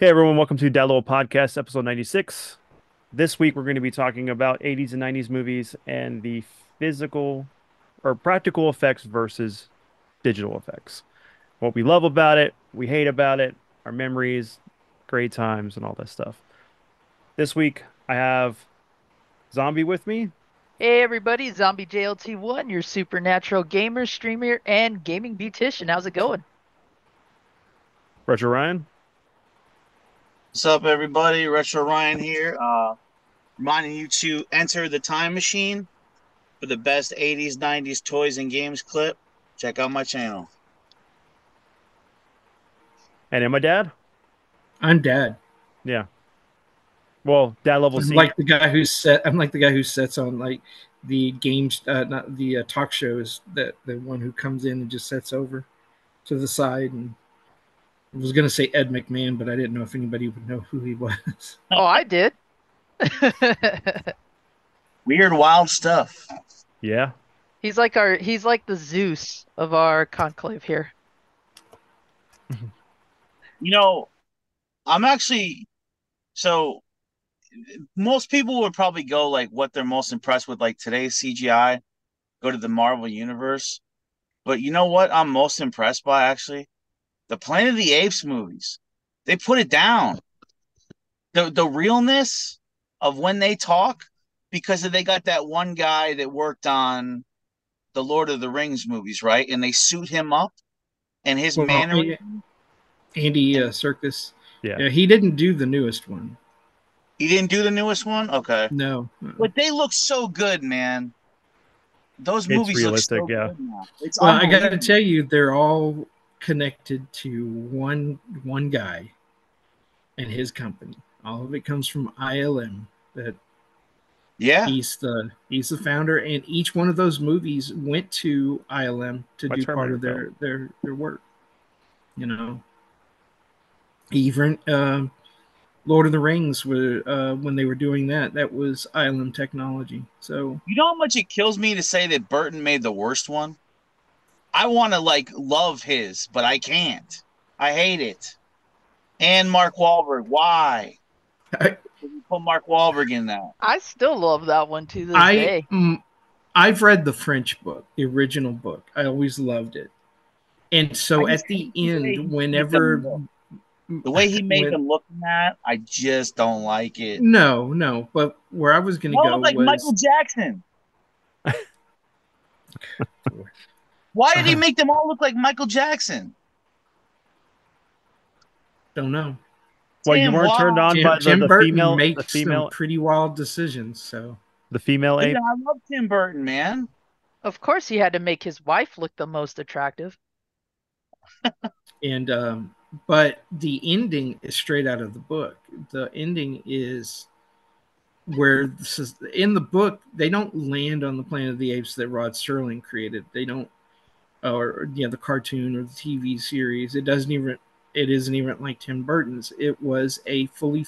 Hey everyone, welcome to Dat Little Podcast, episode 96. This week we're going to be talking about 80s and 90s movies and the physical or practical effects versus digital effects. What we love about it, we hate about it, our memories, great times, and all that stuff. This week I have Zombie with me, Hey everybody, Zombie JLT1, your supernatural gamer, streamer, and gaming beautician. How's it going? Retro Ryan, What's up, everybody? Retro Ryan here. Reminding you to enter the time machine for the best 80s, 90s toys and games clip. Check out my channel. and my dad. I'm dad. Yeah. Well, dad level I'm C. like the guy who set. I'm like the guy who sets on like the games, not the talk shows. That the one who comes in and just sets over to the side. And I was gonna say Ed McMahon, but I didn't know if anybody would know who he was. Oh, I did. Weird, wild stuff. Yeah. He's like the Zeus of our conclave here. You know, I'm actually so most people would probably go like what they're most impressed with, like today's CGI, go to the Marvel universe. But you know what I'm most impressed by actually? The Planet of the Apes movies. They put it down. The realness of when they talk because they got that one guy that worked on the Lord of the Rings movies, right? And they suit him up and his Well, mannerisms. Andy And Circus. Yeah. Yeah, he didn't do the newest one. he didn't do the newest one, okay. No. But they look so good, man. Those It's movies look realistic, so yeah. good now. It's Well, I got to unbelievable. tell you, they're all connected to one guy and his company. All of it comes from ILM. That Yeah, he's the founder, and each one of those movies went to ILM to My do part Terminator of film. their work. You know, even Lord of the Rings were when they were doing that. That was ILM technology. So you know how much it kills me to say that Burton made the worst one? I want to like love his, but I can't. I hate it. And Mark Wahlberg, why? I, Did you put Mark Wahlberg in that? I still love that one to this I day. I've read the French book, the original book. I always loved it. And I so just at hate the the way end, he made them whenever look. The way he made when them look in that, I just don't like it. no, but where I was going to They all go look like Michael was Jackson. Why did he uh, make them all look like Michael Jackson? don't know. Well, you Tim, weren't why? turned on by Tim the Burton female makes some pretty wild decisions. So, ape. I love Tim Burton, man. Of course, he had to make his wife look the most attractive. and but the ending is straight out of the book. The ending is where this is in the book. They don't land on the Planet of the Apes that Rod Serling created. They don't, or the cartoon or the TV series. It doesn't even. It isn't even like Tim Burton's. It was a fully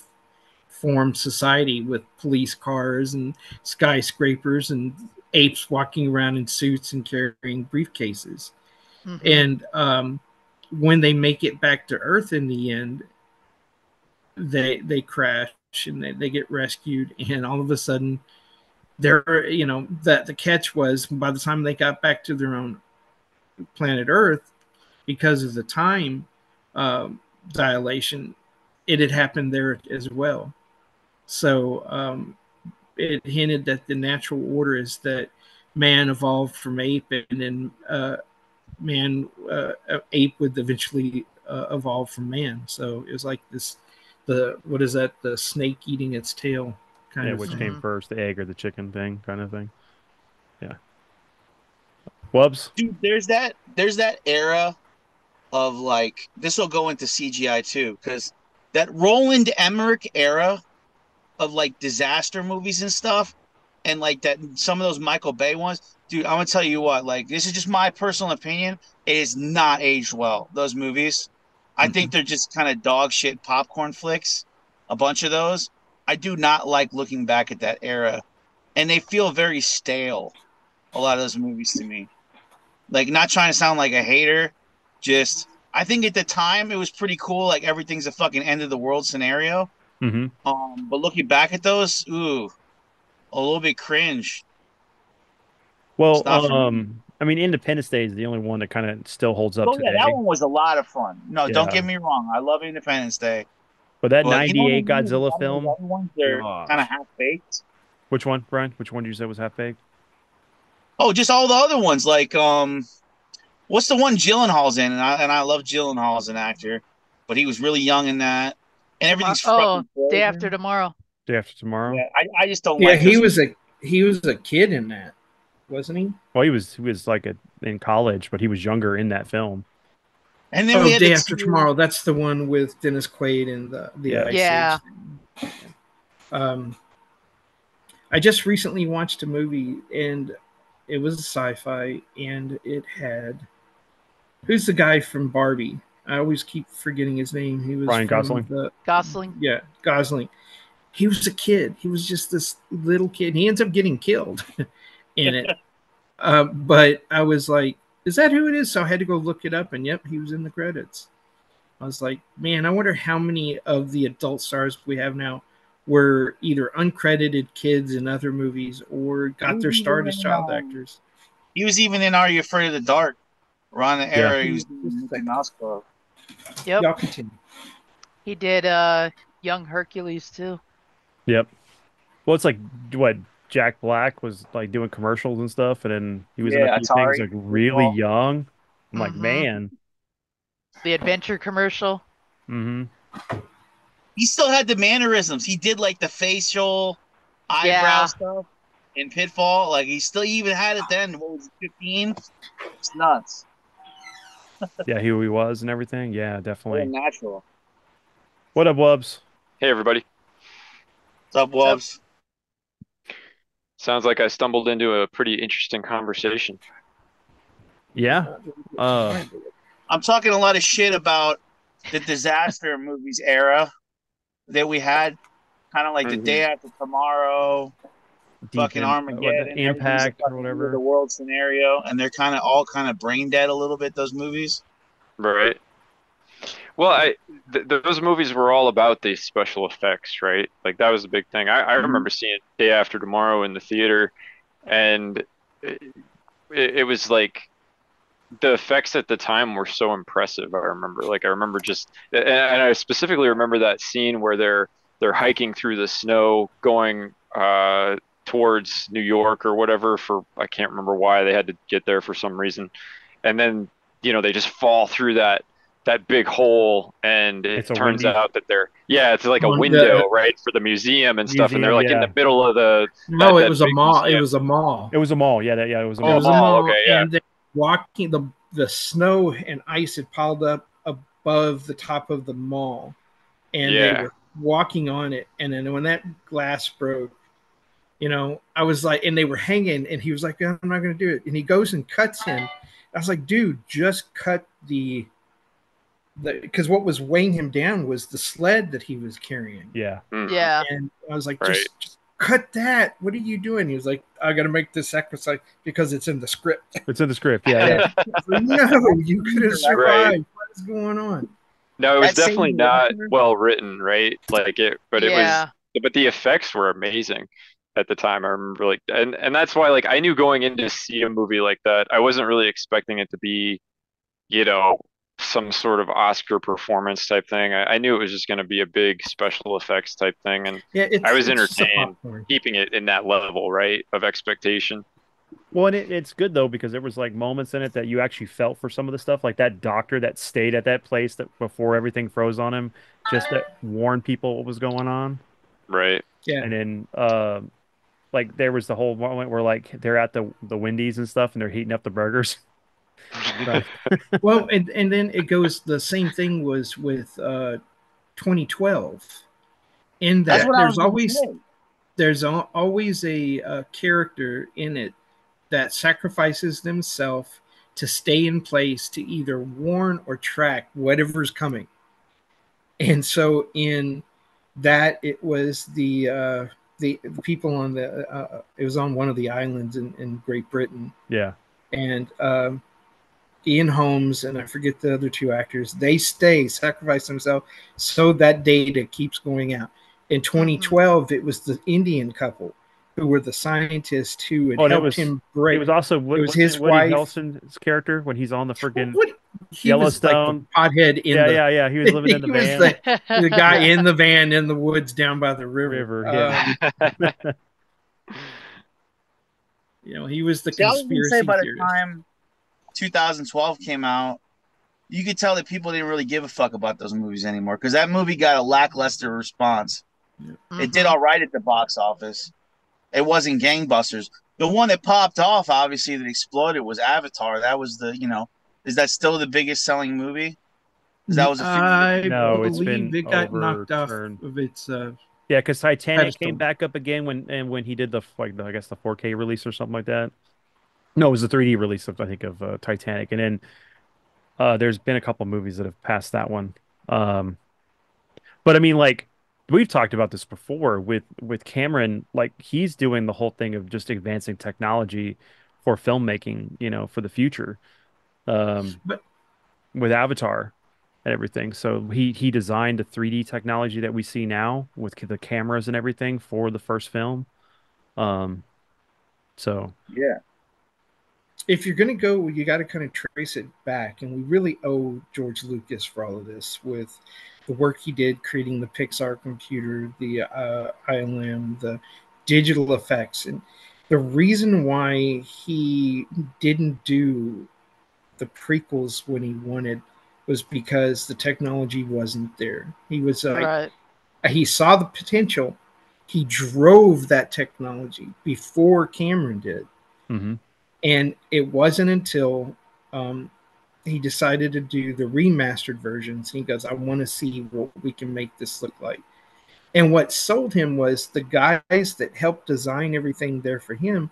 formed society with police cars and skyscrapers and apes walking around in suits and carrying briefcases. Hmm. And when they make it back to Earth in the end, they crash and they get rescued, and all of a sudden they're that the catch was by the time they got back to their own planet Earth, because of the time dilation, it had happened there as well. So it hinted that the natural order is that man evolved from ape, and then ape would eventually evolve from man. So it was like this, the what is that? The snake eating its tail kind Yeah, of which came thing. Hmm. first, the egg or the chicken thing, kind of thing. Yeah. Wubs. Dude, there's that era of like this will go into CGI too, because that Roland Emmerich era of like disaster movies and stuff, and like that some of those Michael Bay ones, dude. I'm gonna tell you what, like this is just my personal opinion. It is not aged well. Those movies, I think Mm-mm. they're just kind of dog shit popcorn flicks. A bunch of those. I do not like looking back at that era, and they feel very stale. A lot of those movies to me, like not trying to sound like a hater, just I think at the time it was pretty cool. Like everything's a fucking end of the world scenario. Mm-hmm. But looking back at those, ooh, a little bit cringe. It's Well, not for me. I mean, Independence Day is the only one that kind of still holds up Oh yeah, that today. one was a lot of fun. No, don't Yeah. get me wrong. I love Independence Day, But that but you know what I 98 mean? A Godzilla lot of those film, other ones, they're kind of gosh. half baked. Which one, Brian? Which one did you say was half baked? Oh, just all the other ones. Like what's the one Gyllenhaal's in? And I love Gyllenhaal as an actor, but he was really young in that, and Tomorrow. everything's Oh, fucking day after frozen. tomorrow. Day After Tomorrow? Yeah, I just don't Yeah, like those. he was a kid in that, wasn't he? Well, he was like in college, but he was younger in that film. And then we Oh, had the Day After two. Tomorrow. That's the one with Dennis Quaid and the Yeah. Ice Yeah. Age. Um, I just recently watched a movie, and it was a sci-fi, and it had who's the guy from Barbie? I always keep forgetting his name. He was Ryan from Gosling? the Gosling. yeah Gosling. He was a kid. He was just this little kid. He ends up getting killed in it. But I was like, is that who it is? So I had to go look it up, and yep, he was in the credits. I was like, man, I wonder how many of the adult stars we have now were either uncredited kids in other movies or He got was their start even as in, child actors. he was even in Are You Afraid of the Dark? Around the Yeah. era he was Just in a Mickey second. Mouse Club. Yep. Y'all continue. He did Young Hercules too. Yep. Well, it's like what Jack Black was like doing commercials and stuff, and then he was in a Yeah, few things Atari. like really young. I'm like, Mm-hmm. man. The adventure commercial. Mm-hmm. He still had the mannerisms. He did like the facial eyebrow Yeah. stuff in Pitfall. Like he still even had it then. What was it, 15? It's nuts. Yeah, who he was and everything. Yeah, Real definitely. natural. What up, Wubs? Hey everybody. What's up, What's up? Wobbs? Sounds like I stumbled into a pretty interesting conversation. Yeah. I'm talking a lot of shit about the disaster movies era that we had. Kind of like the Mhm. Day After Tomorrow, fucking What, Armageddon, everything's a Impact or fucking end of the whatever. world scenario, and they're kind of all kind of brain dead a little bit. Those movies. Right. Well, those movies were all about these special effects, right? Like that was a big thing. I remember seeing Day After Tomorrow in the theater, and it, it was like the effects at the time were so impressive. I remember just, and I specifically remember that scene where they're hiking through the snow, going towards New York or whatever. For I can't remember why they had to get there for some reason, and then they just fall through that big hole, and It's it a turns Wendy's out that it's like a On the window, right, for the museum and stuff, and they're museum. like in the Yeah. middle of No, it that was a big mall. It museum. was a mall. It was a mall. Yeah, it was a Oh, It a was a mall. mall. mall, Okay, yeah. and they walking the snow and ice had piled up above the top of the mall, and they Yeah. were walking on it. And then when that glass broke, I was like, and they were hanging, and he was like, "I'm not going to do it." And he goes and cuts him. I was like, "Dude, just cut the because what was weighing him down was the sled that he was carrying." Yeah. Mhm. Yeah. And I was like, Right. just cut that. What are you doing? He was like, I got to make this sacrifice because it's in the script. It's in the script. Yeah, yeah. I was like, no, you could have survived. Right. What is going on? No, it was That same definitely not director? well written, right? But Yeah. but the effects were amazing at the time. I remember and that's why I knew going in to see a movie like that, I wasn't really expecting it to be, you know, some sort of Oscar performance type thing. I knew it was just going to be a big special effects type thing, and Yeah, I was it's just a entertained popcorn. keeping it in that level, right, of expectation. Well, and it's good though because there was like moments in it that you actually felt for some of the stuff, like that doctor that stayed at that place that before everything froze on him, just to warn people what was going on. Right. Yeah. And then like there was the whole moment where like they're at the Wendy's and stuff and they're heating up the burgers. Well, and then it goes. The same thing was with 2012. In That's that, what I was going to say. there's always a character in it that sacrifices themselves to stay in place to either warn or track whatever's coming. And so in that, it was the people on it was on one of the islands in Great Britain, Yeah. and Ian Holmes, and I forget the other two actors. They sacrifice themselves so that data keeps going out. In 2012, it was the Indian couple who were the scientists who had helped him break. It was also it was his Woody wife. Harrelson's character when he's on the freaking He was like the Yellowstone. pothead in the Yeah. He was living in the he was van. the guy in the van in the woods down by the river. Yeah. He was the See, I was gonna say conspiracy by the theorist. time 2012 came out, you could tell that people didn't really give a fuck about those movies anymore because that movie got a lackluster response. It did all right at the box office. It wasn't gangbusters. The one that popped off, obviously, that exploded was Avatar. That was is that still the biggest selling movie? That was I it's believe been it got knocked off overturned. of its. Yeah, because Titanic pedestal. came back up again when he did the 4K release or something like that. No, it was the 3D release of Titanic, and then there's been a couple movies that have passed that one. But I mean, like we've talked about this before with Cameron, like he's doing the whole thing of just advancing technology for filmmaking, for the future, But with Avatar and everything. So he designed the 3D technology that we see now with the cameras and everything for the first film. So yeah. if you're going to go, you got to kind of trace it back, and we really owe George Lucas for all of this with the work he did creating the Pixar computer, the ILM, the digital effects, and the reason why he didn't do the prequels when he wanted was because the technology wasn't there. He was Right. he saw the potential. He drove that technology before Cameron did. mhm. And it wasn't until he decided to do the remastered versions. He goes, I want to see what we can make this look like. And what sold him was the guys that helped design everything there for him,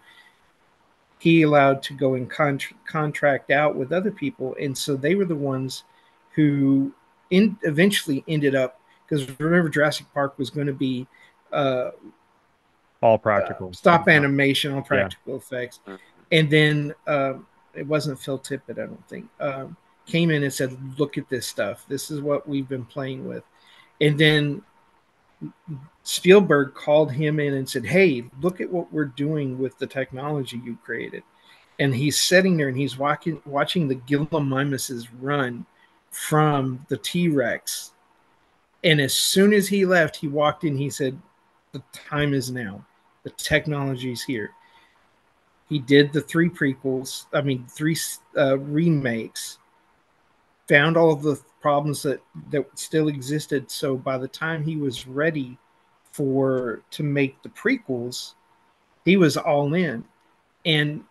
he allowed to go and contract out with other people. And so they were the ones who eventually ended up, because remember, Jurassic Park was going to be All practical. stop animation, all practical effects. And then it wasn't Phil Tippett, I don't think, came in and said, look at this stuff. This is what we've been playing with. And then Spielberg called him in and said, hey, look at what we're doing with the technology you created. And he's sitting there and he's watching the Gillimimuses run from the T-Rex. And as soon as he left, he walked in, he said, the time is now. The technology's here. He did the three remakes, found all of the problems that still existed. So by the time he was ready to make the prequels, he was all in. And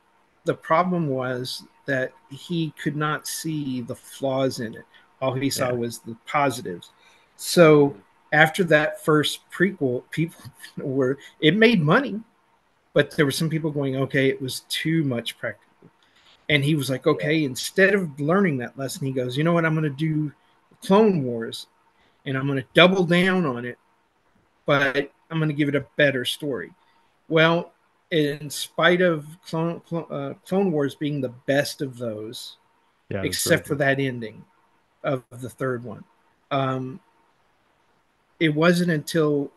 the problem was that he could not see the flaws in it. All he saw was the positives. So after that first prequel, it made money. But there were some people going, okay, it was too much practical. And he was like, okay, instead of learning that lesson, he goes, you know what, I'm going to do Clone Wars, and I'm going to double down on it, but I'm going to give it a better story. Well, in spite of Clone Wars being the best of those, except for that ending of the third one, it wasn't until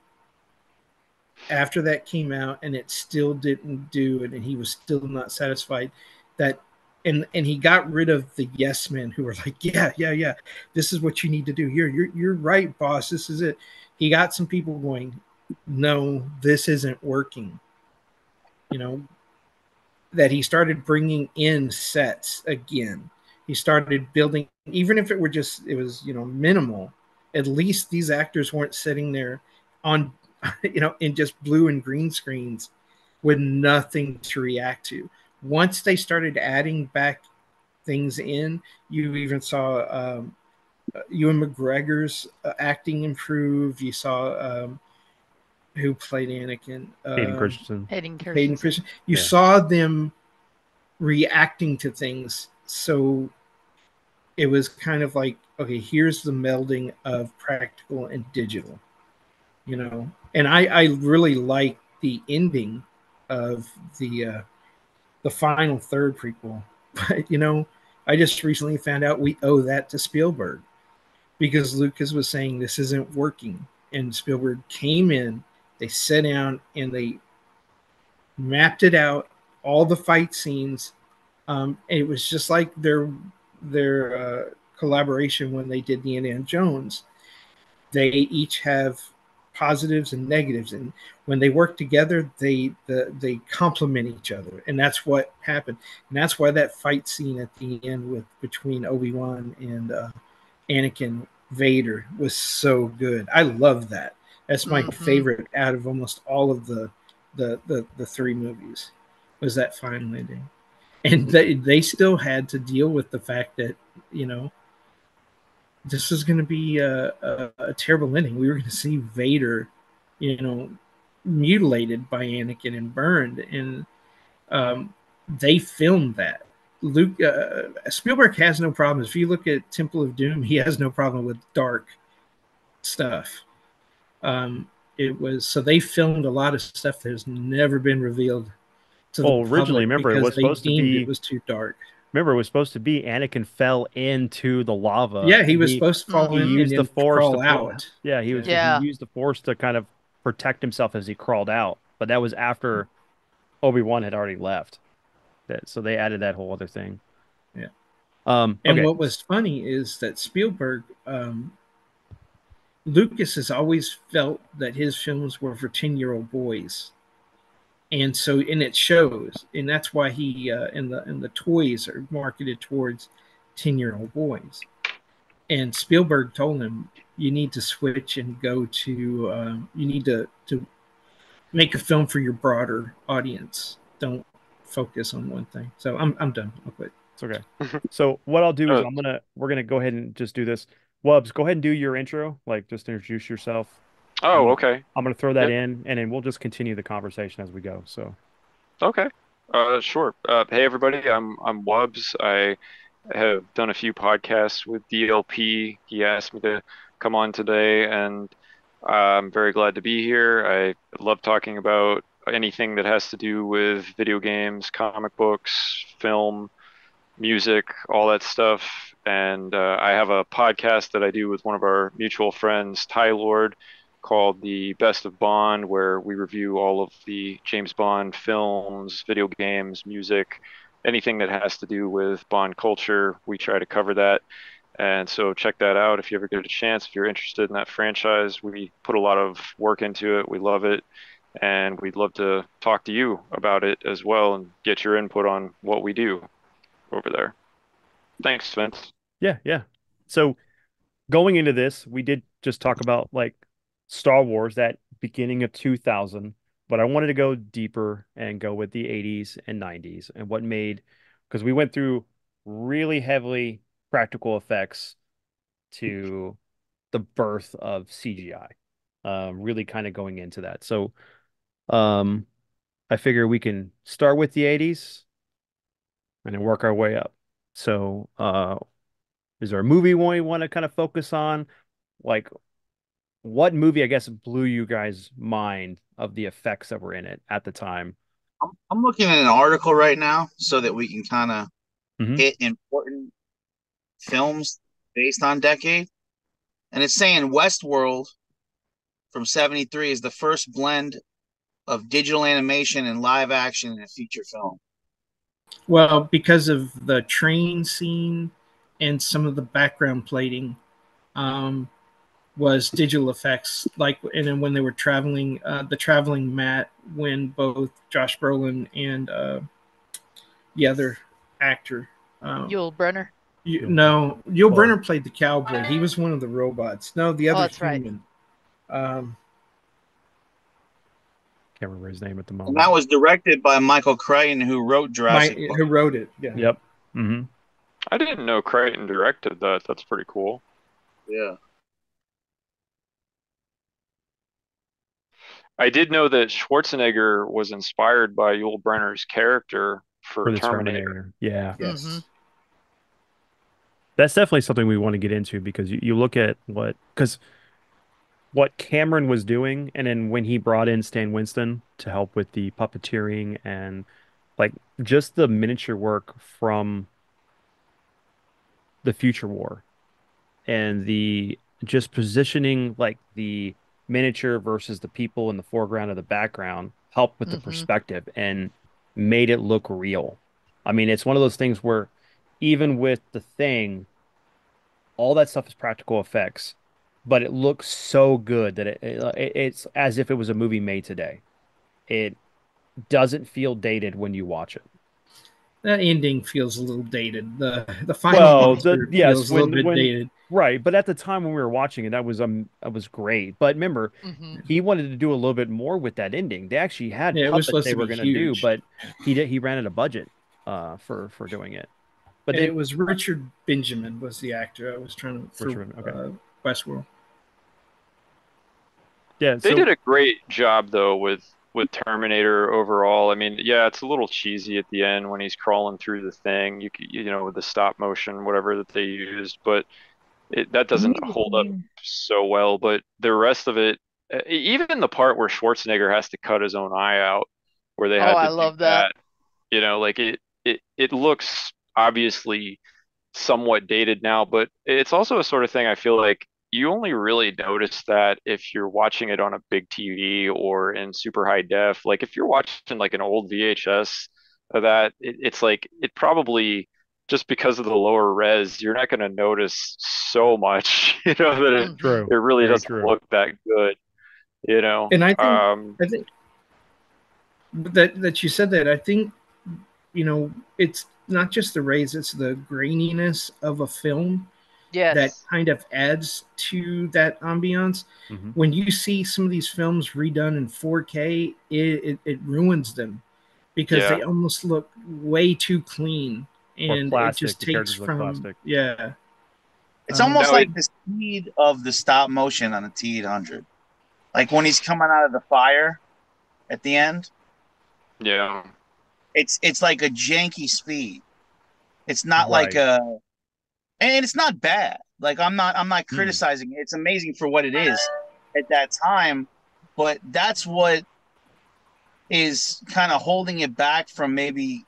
after that came out and it still didn't do it and he was still not satisfied that and he got rid of the yes men who were like, yeah, this is what you need to do. You're right, boss, this is it. He got some people going, no, this isn't working. That he started bringing in sets again. He started building, even if it was minimal, at least these actors weren't sitting there on in just blue and green screens with nothing to react to. Once they started adding back things in, you even saw Ewan McGregor's acting improve. You saw who played Anakin? Hayden Christensen. Hayden Christensen. You saw them reacting to things. So it was kind of like, okay, here's the melding of practical and digital. And I really like the ending of the final third prequel, but I just recently found out we owe that to Spielberg because Lucas was saying this isn't working, and Spielberg came in, they sat down and they mapped it out, all the fight scenes. It was just like their collaboration when they did the Indiana Jones. They each have positives and negatives, and when they work together, they complement each other, and that's what happened. And that's why that fight scene at the end with between Obi-Wan and Anakin Vader was so good. I love that. That's my favorite out of almost all of the three movies. Was that final ending? And they still had to deal with the fact that this was going to be a terrible ending. We were going to see Vader, mutilated by Anakin and burned, and they filmed that. Spielberg has no problems. If you look at Temple of Doom, he has no problem with dark stuff. It was so they filmed a lot of stuff that has never been revealed to the public. Originally, remember, it was supposed to be it was too dark. Remember, it was supposed to be Anakin fell into the lava. Yeah, he was supposed to fall in used and the force crawl to out. Yeah, he used the force to kind of protect himself as he crawled out. But that was after Obi-Wan had already left. So they added that whole other thing. Yeah. Okay. And what was funny is that Spielberg, Lucas has always felt that his films were for 10-year-old boys. And so, and it shows, and that's why he and the toys are marketed towards 10-year-old boys. And Spielberg told him, you need to switch and go to you need to make a film for your broader audience. Don't focus on one thing. So I'm done. I'll quit. It's okay. So what I'll do is we're gonna go ahead and just do this. Wubbs, go ahead and do your intro. Like, just introduce yourself. Oh, okay. I'm going to throw that in, and then we'll just continue the conversation as we go. So, okay, sure. Hey, everybody. I'm Wubbs. I have done a few podcasts with DLP. He asked me to come on today, and I'm very glad to be here. I love talking about anything that has to do with video games, comic books, film, music, all that stuff. And I have a podcast that I do with one of our mutual friends, Ty Lord, called The Best of Bond, where we review all of the James Bond films, video games, music, anything that has to do with Bond culture. We try to cover that. And so check that out if you ever get a chance. If you're interested in that franchise, we put a lot of work into it. We love it. And we'd love to talk to you about it as well and get your input on what we do over there. Thanks, Vince. Yeah. So going into this, we did just talk about like Star Wars, that beginning of 2000, but I wanted to go deeper and go with the 80s and 90s and what made, because we went through really heavily practical effects to the birth of CGI, really kind of going into that. So I figure we can start with the 80s and then work our way up. So is there a movie we want to kind of focus on? Like, what movie, I guess, blew you guys' mind of the effects that were in it at the time? I'm looking at an article right now so that we can kind of hit important films based on decade. And it's saying Westworld from 73 is the first blend of digital animation and live action in a feature film. Well, because of the train scene and some of the background plating, was digital effects. Like, and then when they were traveling, the traveling mat, when both Josh Brolin and the other actor, Yul Brenner. Yul Brenner played the cowboy. He was one of the robots. No, the other human. Right. Can't remember his name at the moment. And that was directed by Michael Crichton, who wrote Jurassic Park. Who wrote it? Yeah. Yep. I didn't know Crichton directed that. That's pretty cool. Yeah. I did know that Schwarzenegger was inspired by Yul Brenner's character for the Terminator. Yeah. Yes. That's definitely something we want to get into, because you look at what Cameron was doing, and then when he brought in Stan Winston to help with the puppeteering and like just the miniature work from the future war and the just positioning like the miniature versus the people in the foreground of the background helped with the Mm-hmm. perspective and made it look real. I mean, it's one of those things where even with the thing, all that stuff is practical effects, but it looks so good that it's as if it was a movie made today. It doesn't feel dated when you watch it. That ending feels a little dated. The final Well, monster yes, feels a little bit when dated. right, but at the time when we were watching it, that was great. But remember, Mm-hmm. he wanted to do a little bit more with that ending. They actually had Yeah, it was puppets supposed they to were be going to do, huge. but he ran out of budget for doing it. But And then it was Richard Benjamin was the actor I was trying to for Richard, okay, Westworld. yeah. They So did a great job though with Terminator overall. I mean, yeah, it's a little cheesy at the end when he's crawling through the thing. You know, with the stop motion, whatever that they used, but that doesn't hold up so well. But the rest of it, even the part where Schwarzenegger has to cut his own eye out, where they Oh, had I to do love that. that, you know, like it looks obviously somewhat dated now, but it's also a sort of thing I feel like you only really notice that if you're watching it on a big TV or in super high def. Like if you're watching like an old VHS of that, it's like it probably just because of the lower res, you're not going to notice so much, you know, that Mm-hmm. true, it really very doesn't true. look that good, you know. And I think that you said that. I think it's not just the rays; it's the graininess of a film that Yes. kind of adds to that ambiance. Hmm. When you see some of these films redone in 4K, it ruins them because Yeah. they almost look way too clean, Or and it plastic. just The takes characters look from plastic. yeah. It's almost No, it, like the speed of the stop motion on the T800. Like when he's coming out of the fire at the end, yeah. it's like a janky speed. It's not like Right. a, and it's not bad. Like I'm not Mm. criticizing it. It's amazing for what it is at that time, but that's what is kind of holding it back from maybe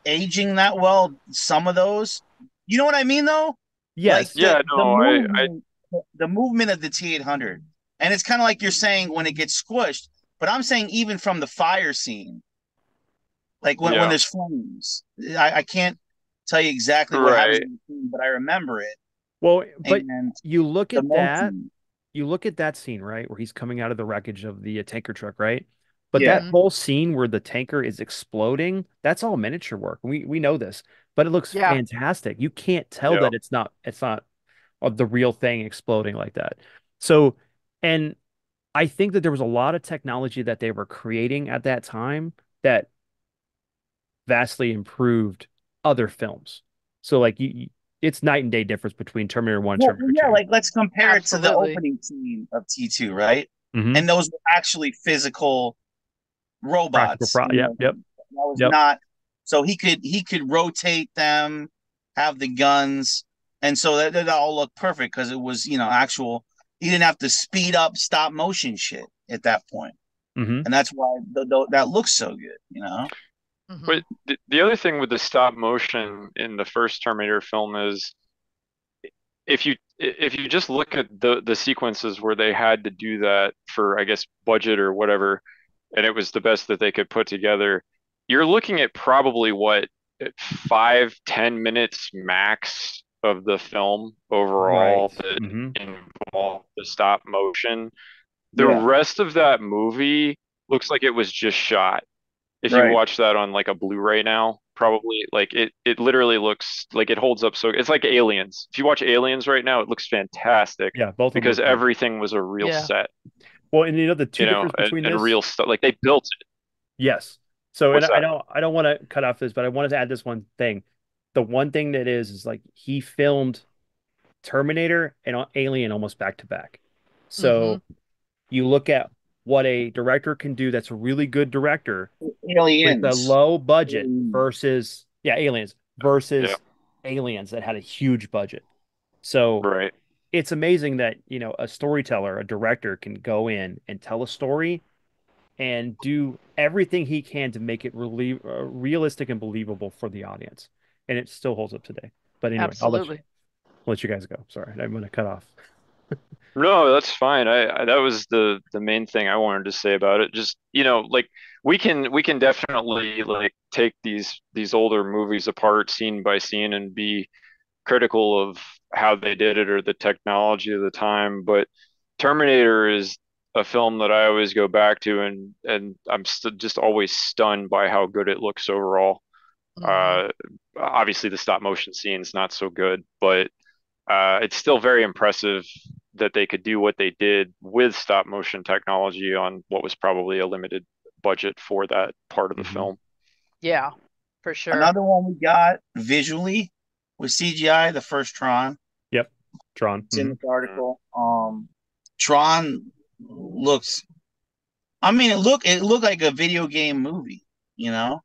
aging that well. Some of those, you know what I mean, though. Like Yes. Yeah, the no, movement of the T800, and it's kind of like you're saying when it gets squished. But I'm saying even from the fire scene, like when yeah, there's flames, I can't tell you exactly what happens right. in the scene, but I remember it. Well, but And you look the at that. motion, You look at that scene, right, where he's coming out of the wreckage of the tanker truck, right? But yeah, that Mm-hmm. whole scene where the tanker is exploding, that's all miniature work. We know this, but it looks Yeah. fantastic. You can't tell Yeah. that it's not the real thing exploding like that. So, and I think that there was a lot of technology that they were creating at that time that vastly improved other films. So like it's night and day difference between Terminator 1 and well, Terminator yeah. 2. Like let's compare it to the Absolutely. opening scene of T2, right? Hmm. And those were actually physical Practical robots. Yep, yep, That was yep. not. So he could rotate them, have the guns, and so that all looked perfect because it was actual. He didn't have to speed up stop motion shit at that point, Hmm. and that's why that looks so good. Mm-hmm. But the other thing with the stop motion in the first Terminator film is if you just look at the sequences where they had to do that for I guess budget or whatever, and it was the best that they could put together, you're looking at probably what 5-10 minutes max of the film Right. overall that Hmm. involved the stop motion. The Yeah, rest of that movie looks like it was just shot. If you right. watch that on like a Blu-ray now, probably like it literally looks like it holds up so it's like Aliens. If you watch Aliens right now, it looks fantastic Yeah, both of them because look great. everything was a real Yeah. set, Well, and the two you know, difference between and this, real stuff. Like they built it. yes. So, and What's that? I don't want to cut off this, but I wanted to add this one thing. The one thing that is like he filmed Terminator and Alien almost back to back. Mm-hmm. So you look at what a director can do that's a really good director with a Aliens. low budget Aliens. versus Aliens Yeah, versus Aliens that had a huge budget. So right. it's amazing that, a storyteller, a director can go in and tell a story and do everything he can to make it really realistic and believable for the audience. And it still holds up today. But anyway, I'll let you. Absolutely. let you guys go. Sorry, I'm going to cut off. No, that's fine. I that was the main thing I wanted to say about it. Just, like we can definitely like take these older movies apart scene by scene and be critical of how they did it or the technology of the time, but Terminator is a film that I always go back to, and I'm just always stunned by how good it looks overall. Mhm. Uh, Obviously the stop motion scene's not so good, but it's still very impressive that they could do what they did with stop motion technology on what was probably a limited budget for that part of the Mhm. film. Yeah, for sure. Another one we got visually with CGI, the first Tron. Yep. Tron. It's in Hmm. this article. Tron looks. I mean, it looked like a video game movie. You know,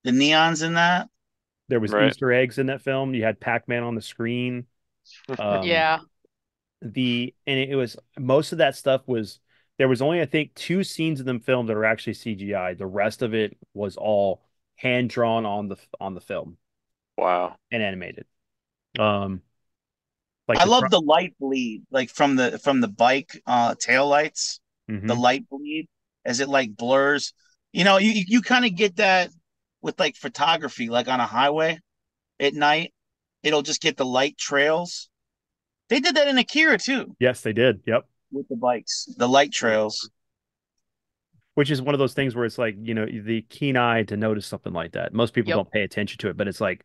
the neons in that. There was Right. Easter eggs in that film. You had Pac-Man on the screen. Um, Yeah. and it was most of that stuff was there was only I think two scenes in the film that were actually CGI. The rest of it was all hand drawn on the film Wow. and animated. Um, like I the love the light bleed, like from the bike tail lights. The hmm light bleed as it like blurs. You kind of get that with like photography, like on a highway at night. It'll just get the light trails. They did that in Akira too Yes, they did. Yep. with the bikes, the light trails. Which is one of those things where it's like, the keen eye to notice something like that. Most people Yep. don't pay attention to it, but it's like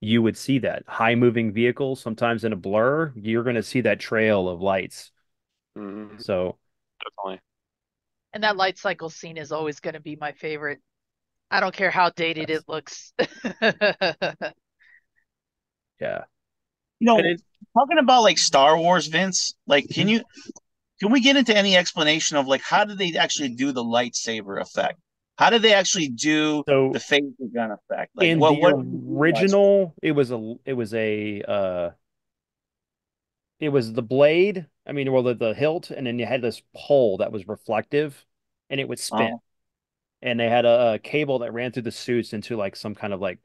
you would see that high moving vehicles sometimes in a blur, you're going to see that trail of lights. Hmm. So, Definitely. And that light cycle scene is always going to be my favorite. I don't care how dated yes. it looks. Yeah. You And know, it, talking about like Star Wars, Vince. Like, can Mhm. you can we get into any explanation of like how did they actually do the lightsaber effect? How did they actually do the So phaser gun effect? Like, in what the what did you utilize for original, it was the blade. I mean, well, the hilt, and then you had this pole that was reflective, and it would that? spin. And they had a cable that ran through the suits into like some kind of like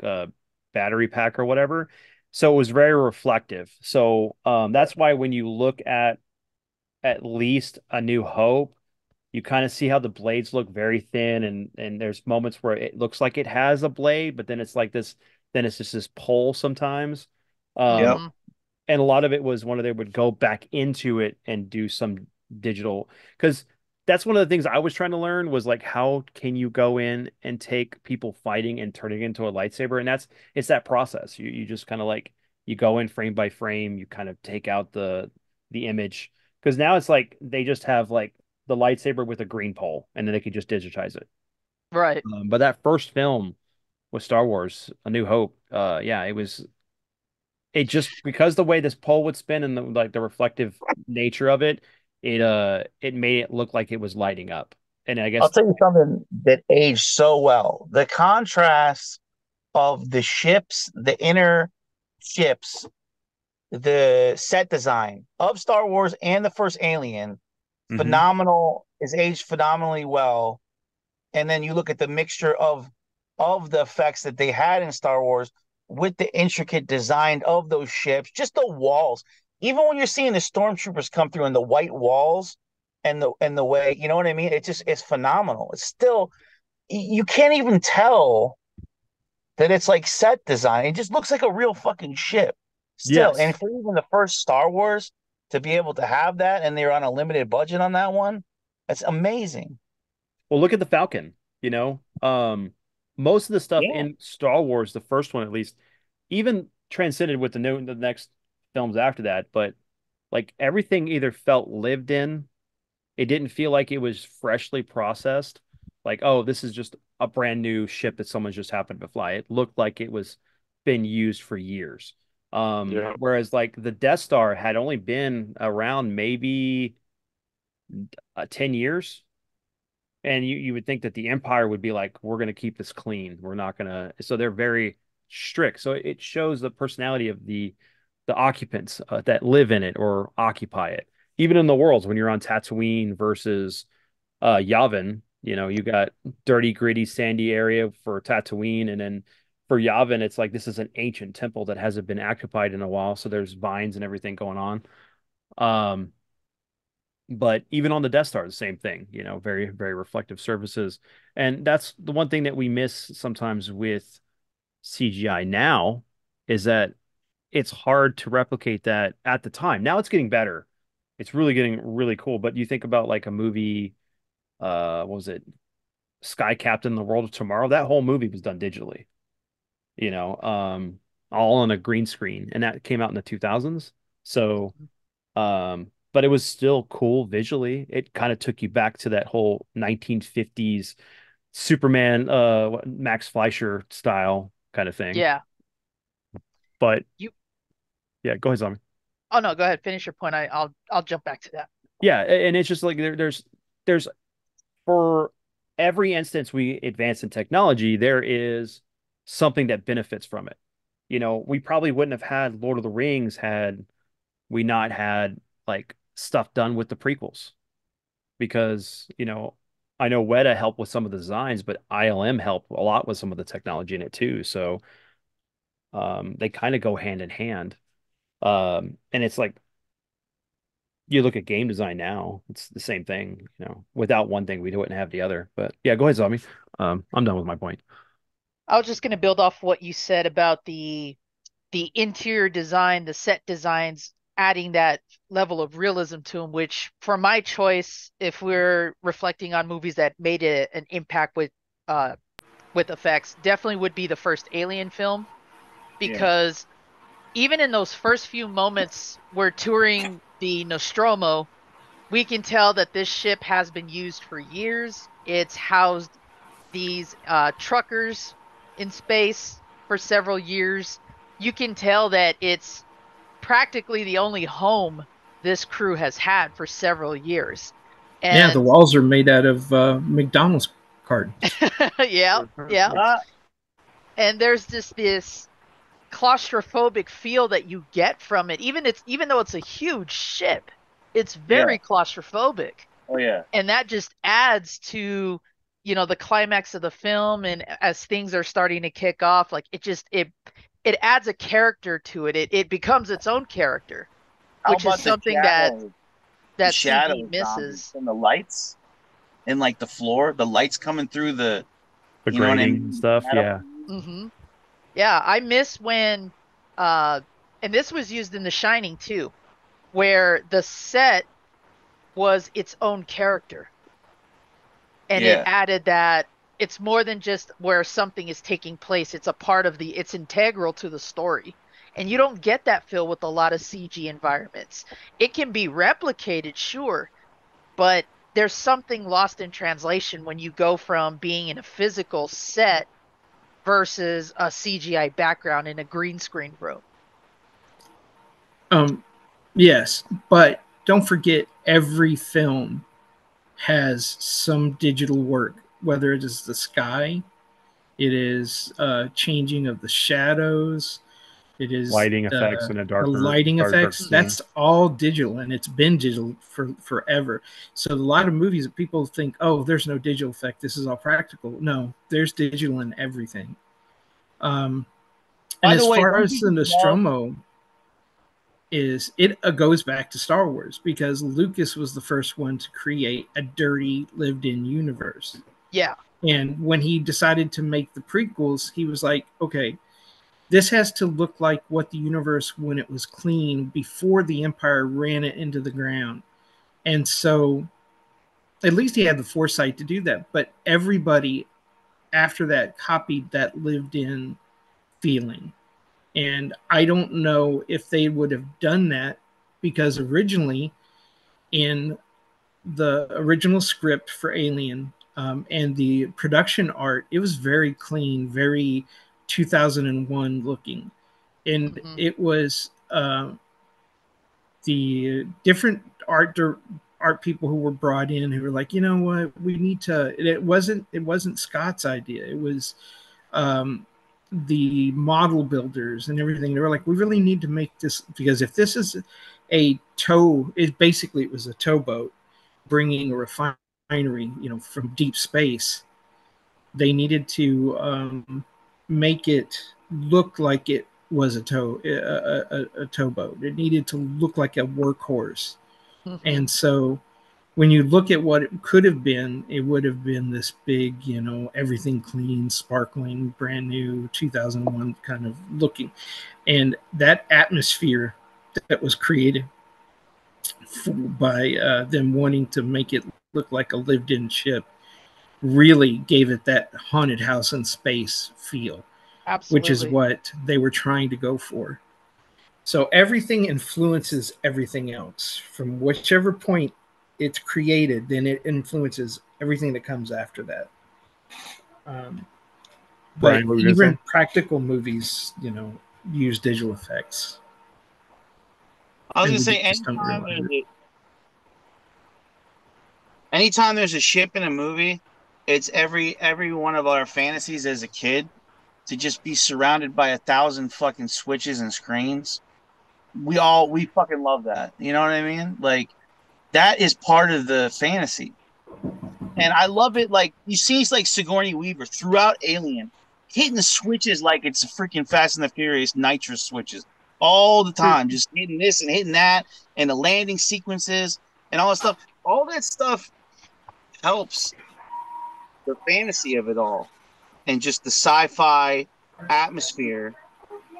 battery pack or whatever. So it was very reflective. So that's why when you look at least A New Hope, you kind of see how the blades look very thin, and there's moments where it looks like it has a blade, but then it's like this, then it's just this pole sometimes. Yep. Um, Hmm. and a lot of it was when they would go back into it and do some digital, because that's one of the things I was trying to learn was like how can you go in and take people fighting and turning it into a lightsaber, and it's that process. You just kind of like you go in frame by frame, you kind of take out the image, because now it's like they just have like the lightsaber with a green pole and then they could just digitize it. Right. But that first film with Star Wars, A New Hope, yeah, it just because the way this pole would spin and the reflective nature of it, it made it look like it was lighting up. And I I'll guess tell you something that aged so well. The contrast of the ships, the inner ships, the set design of Star Wars and the first Alien, Mhm. phenomenal, is aged phenomenally well. And then you look at the mixture of the effects that they had in Star Wars with the intricate design of those ships, just the walls. Even when you're seeing the stormtroopers come through and the white walls and the way, you know what I mean? It's phenomenal. It's still you can't even tell that it's like set design. It just looks like a real fucking ship. Still, and Yes. for even the first Star Wars to be able to have that and they're on a limited budget on that one, that's amazing. Well, look at the Falcon, most of the stuff Yeah. in Star Wars, the first one at least, even transcended with the next films after that, but like everything either felt lived in. It didn't feel like it was freshly processed. Like, oh, this is just a brand new ship that someone's just happened to fly. It looked like it was been used for years. Yeah. Whereas like the Death Star had only been around maybe 10 years. And you would think that the Empire would be like, we're going to keep this clean. We're not going to. So they're very strict. So it shows the personality of the occupants that live in it or occupy it. Even in the worlds, when you're on Tatooine versus Yavin, you got dirty, gritty, sandy area for Tatooine, and then for Yavin, it's like this is an ancient temple that hasn't been occupied in a while, so there's vines and everything going on. Um, but even on the Death Star, the same thing, very, very reflective surfaces. And that's the one thing that we miss sometimes with CGI now is that it's hard to replicate that at the time. Now it's getting better. It's really getting really cool. But you think about like a movie, what was it? Sky Captain, The World of Tomorrow. That whole movie was done digitally, you know, um, all on a green screen, and that came out in the 2000s. So, but it was still cool visually. It kind of took you back to that whole 1950s Superman, Max Fleischer style kind of thing. Yeah. But You. yeah, go ahead, Zombie. Oh no, go ahead. Finish your point. I'll jump back to that. Yeah, and it's just like there's for every instance we advance in technology, there is something that benefits from it. We probably wouldn't have had Lord of the Rings had we not had like stuff done with the prequels because, I know Weta helped with some of the designs, but ILM helped a lot with some of the technology in it too. So they kind of go hand in hand. And it's like you look at game design now, it's the same thing. Without one thing, we wouldn't have the other. But yeah, go ahead, Zombie. I'm done with my point. I was just going to build off what you said about the interior design, the set designs, adding that level of realism to them, which for my choice, if we're reflecting on movies that made an impact with effects, definitely would be the first Alien film, because even in those first few moments we're touring the Nostromo, we can tell that this ship has been used for years. It's housed these truckers in space for several years. You can tell that it's practically the only home this crew has had for several years. Yeah, the And walls are made out of McDonald's cartons. yeah, yeah. And there's just this claustrophobic feel that you get from it. Even though it's a huge ship, it's very claustrophobic. Oh yeah. And that just adds to, the climax of the film, and as things are starting to kick off, like it adds a character to it. It becomes its own character, which is something that CG misses. And the lights and like the floor, the lights coming through the grating and stuff. Yeah. Mm-hmm. Yeah, I miss when, and this was used in The Shining too, where the set was its own character. And it added that it's more than just where something is taking place. It's a part of it's integral to the story. And you don't get that feel with a lot of CG environments. It can be replicated, sure, but there's something lost in translation when you go from being in a physical set versus a CGI background in a green screen room. Yes, but don't forget every film has some digital work, whether it is the sky, it is changing of the shadows, it is lighting effects in a darker lighting effects. Dark that's all digital, and it's been digital for forever. So a lot of movies that people think, oh, there's no digital effect, this is all practical. No, there's digital in everything. And as far as the Nostromo is, it goes back to Star Wars, because Lucas was the first one to create a dirty lived-in universe. Yeah. And when he decided to make the prequels, he was like, okay, this has to look like what the universe when it was clean before the Empire ran it into the ground. And so at least he had the foresight to do that. But everybody after that copied that lived-in feeling. And I don't know if they would have done that, because originally in the original script for Alien and the production art, it was very clean, very 2001 looking. And it was the different art people who were brought in who were like, you know what, we need to, it wasn't Scott's idea. It was the model builders and everything. They were like, we really need to make this, because if this is a tow, it was a towboat bringing a refinery, from deep space. They needed to make it look like it was a towboat. It needed to look like a workhorse. Mhm. And so when you look at what it could have been, it would have been this big, everything clean, sparkling, brand new 2001 kind of looking. And that atmosphere that was created by them wanting to make it look like a lived in ship really gave it that haunted house in space feel, which is Absolutely. what they were trying to go for. So everything influences everything else. From whichever point it's created, then it influences everything that comes after that. Um, but Brian, what were you gonna even say? practical movies, use digital effects, I was and gonna we say just don't realize it. anytime there's a ship in a movie, it's every one of our fantasies as a kid to just be surrounded by 1,000 fucking switches and screens. We fucking love that. You know what I mean? Like that is part of the fantasy. And I love it. Like you see, it's like Sigourney Weaver throughout Alien, hitting the switches like it's a freaking Fast and the Furious nitrous switches all the time, just hitting this and hitting that, and the landing sequences and all that stuff. All that stuff helps the fantasy of it all, and just the sci-fi atmosphere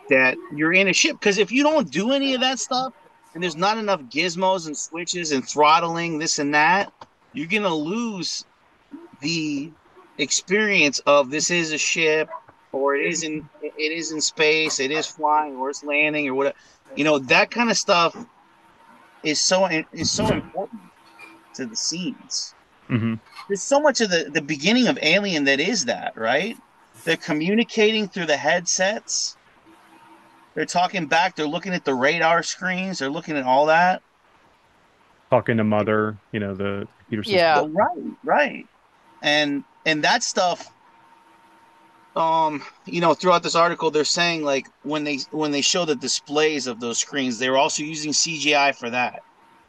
that you're in a ship. Because if you don't do any of that stuff, and there's not enough gizmos and switches and throttling this and that, you're gonna lose the experience of this is a ship, or it is in space, it is flying, or it's landing, or whatever. That kind of stuff is so important to the scenes. Mm-hmm. There's so much of the beginning of Alien that is that, right? They're communicating through the headsets. They're talking back. They're looking at the radar screens. They're looking at all that. Talking to Mother, the computer system. Yeah. Well, right. And that stuff, throughout this article, they're saying like when they show the displays of those screens, they were also using CGI for that.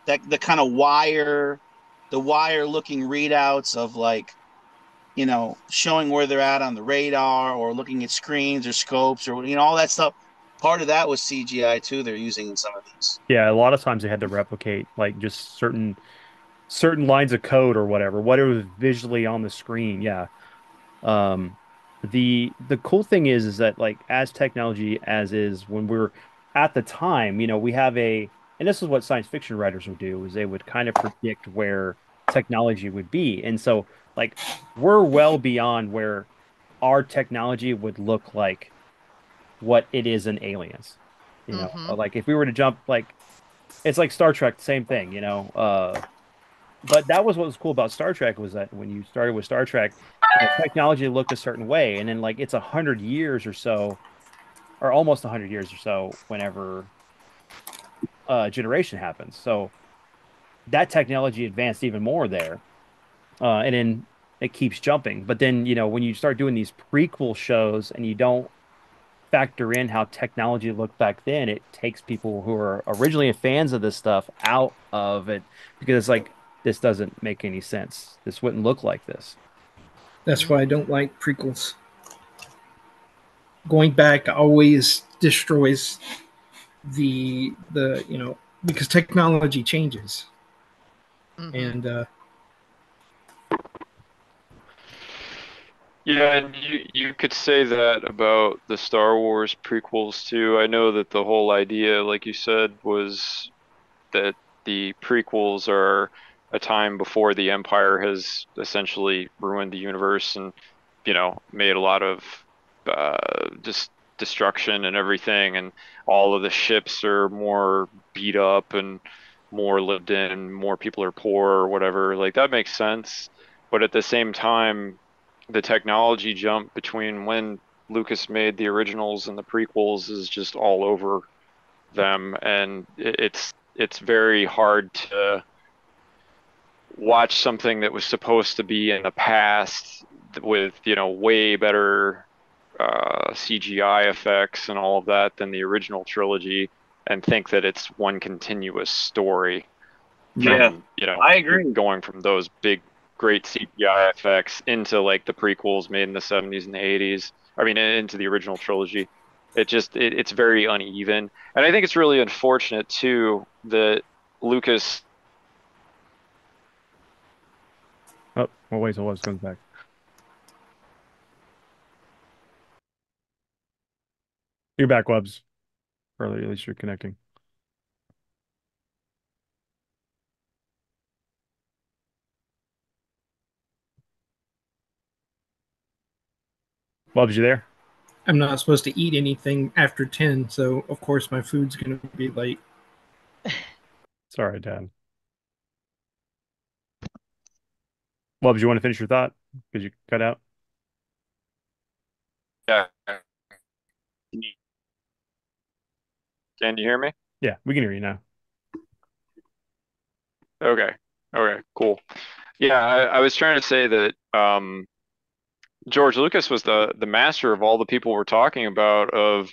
That the kind of the wire looking readouts of like, showing where they're at on the radar or looking at screens or scopes or all that stuff. Part of that was CGI too. They're using in some of these. Yeah, a lot of times they had to replicate like just certain lines of code or what it was visually on the screen. Yeah. Um, the cool thing is that like as technology as is when we're at the time, we have and this is what science fiction writers would do is they would kind of predict where technology would be. And so like we're well beyond where our technology would look like what it is in Aliens. Hmm. Like if we were to jump like it's like Star Trek, same thing, but that was what was cool about Star Trek was that when you started with Star Trek, technology looked a certain way, and then like it's 100 years or so, or almost 100 years or so, whenever generation happens. So that technology advanced even more there, and then it keeps jumping. But then when you start doing these prequel shows and you don't factor in how technology looked back then, it takes people who are originally fans of this stuff out of it because it's like this doesn't make any sense. This wouldn't look like this. That's why I don't like prequels. Going back always destroys the because technology changes, Hmm. and Yeah, and you could say that about the Star Wars prequels too. I know that the whole idea, like you said, was that the prequels are a time before the Empire has essentially ruined the universe and, made a lot of just destruction and everything, and all of the ships are more beat up and more lived in, more people are poor or whatever. Like that makes sense. But at the same time, the technology jump between when Lucas made the originals and the prequels is just all over them, and it's very hard to watch something that was supposed to be in the past with way better CGI effects and all of that than the original trilogy and think that it's one continuous story Yeah, from I you're agree. going from those big great CGI effects into like the prequels made in the 70s and the 80s. I mean, into the original trilogy. It's very uneven, and I think it's really unfortunate too that Lucas. Oh, well, wait till Wes comes back. You're back, Webs. Or at least you're connecting. Webs, you there? I'm not supposed to eat anything after 10, so of course my food's going to be late. Sorry, Dad. Webs, you want to finish your thought? Because you cut out. Yeah. Can you hear me? Yeah, we can hear you now. Okay. Okay, cool. Yeah, I was trying to say that George Lucas was the master of all the people we're talking about of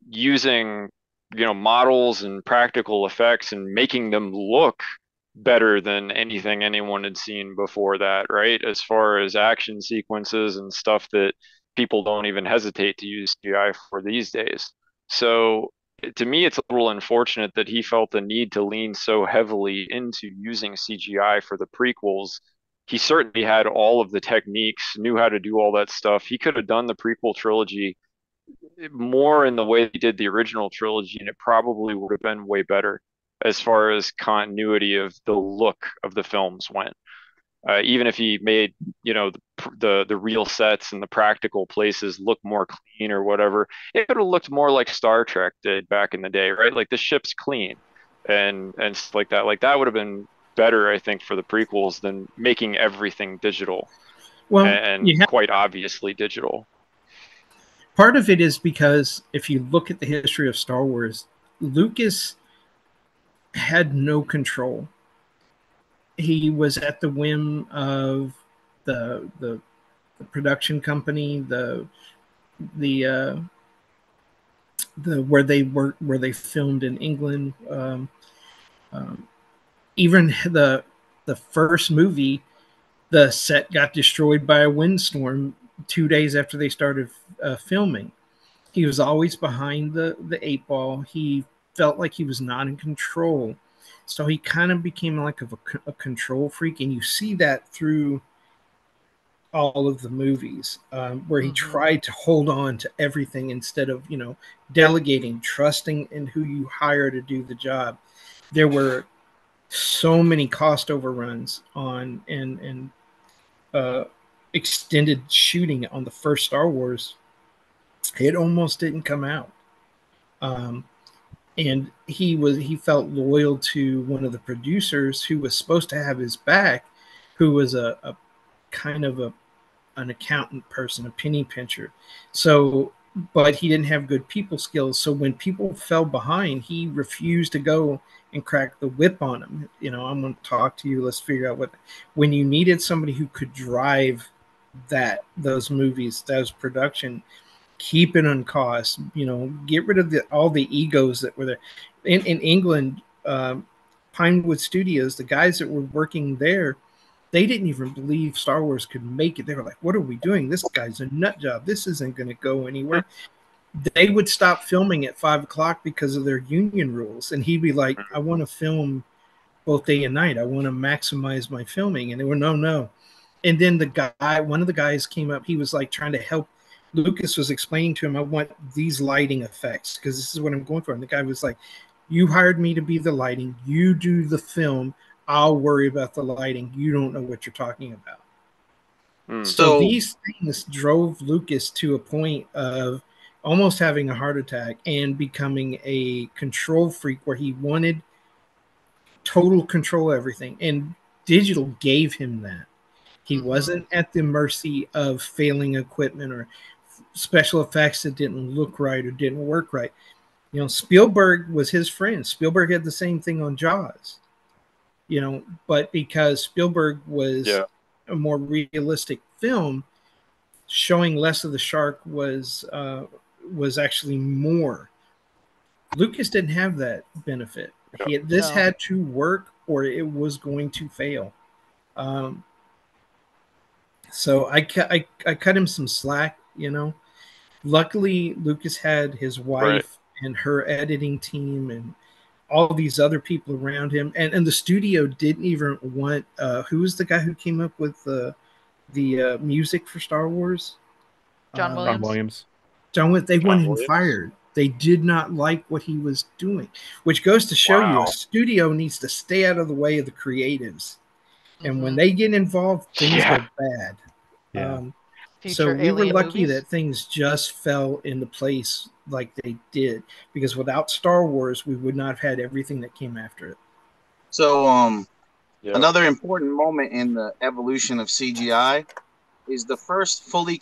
using, models and practical effects and making them look better than anything anyone had seen before that, right? As far as action sequences and stuff that people don't even hesitate to use CGI for these days. So to me, it's a little unfortunate that he felt the need to lean so heavily into using CGI for the prequels. He certainly had all of the techniques, knew how to do all that stuff. He could have done the prequel trilogy more in the way he did the original trilogy, and it probably would have been way better as far as continuity of the look of the films went. Even if he made, the real sets and the practical places look more clean or whatever, it could have looked more like Star Trek did back in the day, right? Like the ship's clean and stuff like that. Like that would have been better, I think, for the prequels than making everything digital Well, and quite obviously digital. Part of it is because if you look at the history of Star Wars, Lucas had no control. He was at the whim of the production company, the where they filmed in England. Even the first movie, the set got destroyed by a windstorm 2 days after they started filming. He was always behind the eight ball. He felt like he was not in control. So he kind of became like a control freak. And you see that through all of the movies where he tried to hold on to everything instead of, delegating, trusting in who you hire to do the job. There were so many cost overruns on and extended shooting on the first Star Wars. It almost didn't come out. And he felt loyal to one of the producers who was supposed to have his back, who was a kind of an accountant person, a penny pincher. So, but he didn't have good people skills. So when people fell behind, he refused to go and crack the whip on them. I'm going to talk to you. Let's figure out when you needed somebody who could drive those movies, those production, keep it on cost, get rid of all the egos that were there. In England, Pinewood Studios, the guys that were working there, they didn't even believe Star Wars could make it. They were like, what are we doing? This guy's a nut job. This isn't going to go anywhere. They would stop filming at 5:00 because of their union rules. And he'd be like, I want to film both day and night. I want to maximize my filming. And they were, no. And then one of the guys came up. He was like trying to help. Lucas was explaining to him, I want these lighting effects because this is what I'm going for. And the guy was like, you hired me to be the lighting. You do the film. I'll worry about the lighting. You don't know what you're talking about. So these things drove Lucas to a point of almost having a heart attack and becoming a control freak where he wanted total control of everything. And digital gave him that. He wasn't at the mercy of failing equipment or special effects that didn't look right or didn't work right. Spielberg was his friend. Spielberg had the same thing on Jaws. But because Spielberg was a more realistic film, showing less of the shark was actually more. Lucas didn't have that benefit. This had to work or it was going to fail. So I cut him some slack, Luckily, Lucas had his Right. wife and her editing team and all these other people around him, and the studio didn't even want who was the guy who came up with the music for Star Wars? John John Um, Williams. Williams. they John wanted him Williams. fired. They did not like what he was doing, which goes to show you a Wow. studio needs to stay out of the way of the creatives. And when Mhm. they get involved, things Yeah. go bad. Yeah. So Future we were Alien lucky movies. that things just fell into place like they did, because without Star Wars, we would not have had everything that came after it. So, Yeah. another important moment in the evolution of CGI is the first fully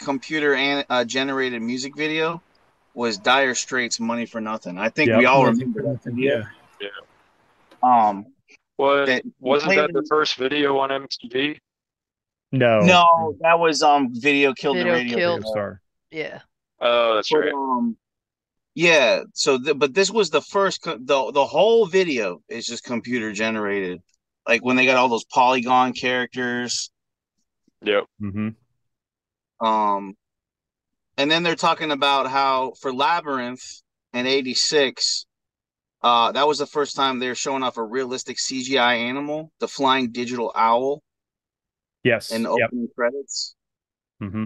generated music video was Dire Straits' "Money for Nothing." I think we Yep. all remember that video. Yeah. Yeah. Um, What that wasn't that the completely. first video on MTV? No. No, that was Video Killed the Video Radio Radio killed. Star. Star. Yeah. Oh, that's But right. yeah. So, but this was the first. The whole video is just computer generated. Like when they got all those polygon characters. Yep. Mm-hmm. Um, and then they're talking about how for Labyrinth in '86, that was the first time they're showing off a realistic CGI animal, the flying digital owl, in Yes. the Yep. opening credits. Mm-hmm.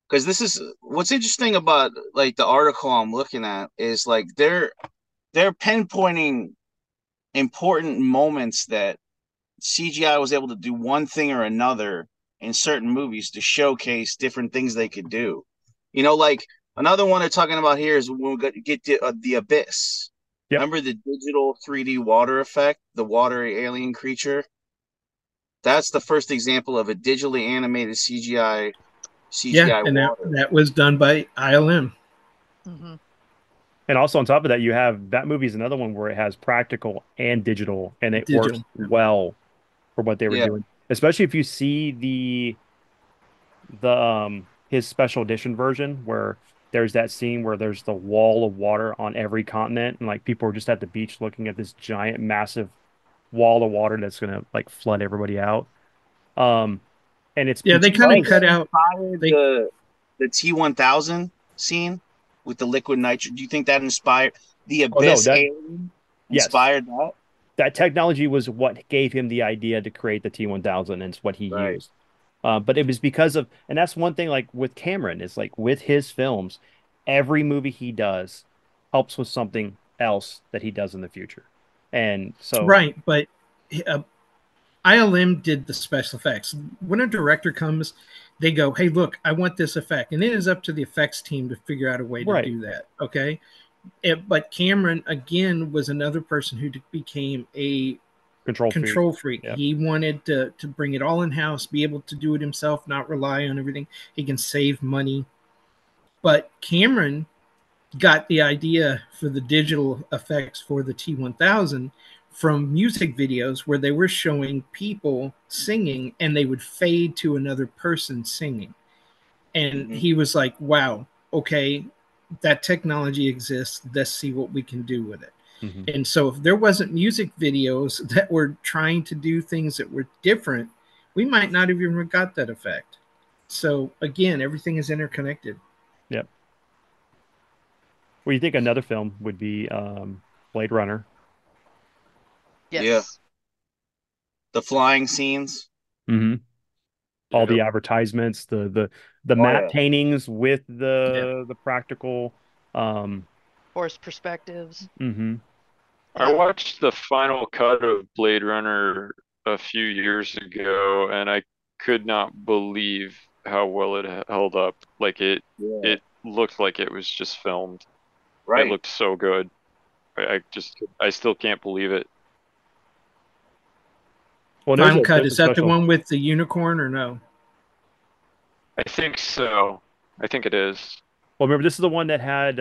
Because this is what's interesting about like the article I'm looking at is like they're pinpointing important moments that CGI was able to do one thing or another in certain movies to showcase different things they could do. You know, like another one they're talking about here is when we get to the Abyss. Yep. Remember the digital 3D water effect, the watery alien creature? That's the first example of a digitally animated CGI Yeah, and water. that was done by ILM. Hmm. And also on top of that, you have that movie is another one where it has practical and digital, and it works Digital. well for what they were Yeah. doing. Especially if you see the his special edition version where there's that scene where there's the wall of water on every continent, and like people are just at the beach looking at this giant, massive wall of water that's gonna like flood everybody out. Um, and it's Yeah, they kind of cut because out. Inspired They the T1000 scene with the liquid nitrogen. Do you think that inspired the oh no, Abyss that alien? yes, Inspired that? that technology was what gave him the idea to create the T1000 and it's what he Right. used. But it was because of, and that's one thing like with Cameron is like with his films, every movie he does helps with something else that he does in the future. And so, right, but uh, ILM did the special effects. When a director comes, they go, "Hey, look, I want this effect," and it is up to the effects team to figure out a way to right, do that. Okay, but Cameron again was another person who became a control freak. control freak. Yep. He wanted to bring it all in house, be able to do it himself, not rely on everything. He can save money. But Cameron got the idea for the digital effects for the T1000 from music videos where they were showing people singing and they would fade to another person singing. And Mhm. he was like, wow, okay, that technology exists. Let's see what we can do with it. Mhm. And so if there wasn't music videos that were trying to do things that were different, we might not have even got that effect. So again, everything is interconnected. Yep. Well, you think another film would be Blade Runner. Yes. Yeah. The flying scenes. Mm-hmm. All the Yep. advertisements, the Oh, matte yeah. paintings with the practical. Force perspectives. Mm-hmm. I watched the final cut of Blade Runner a few years ago, and I could not believe how well it held up. Like Yeah. it looked like it was just filmed. It Right. looked so good. I still can't believe it. Well, Final Cut, there's a is that the special. one with the unicorn or no? I think so. I think it is. Well, remember this is the one that had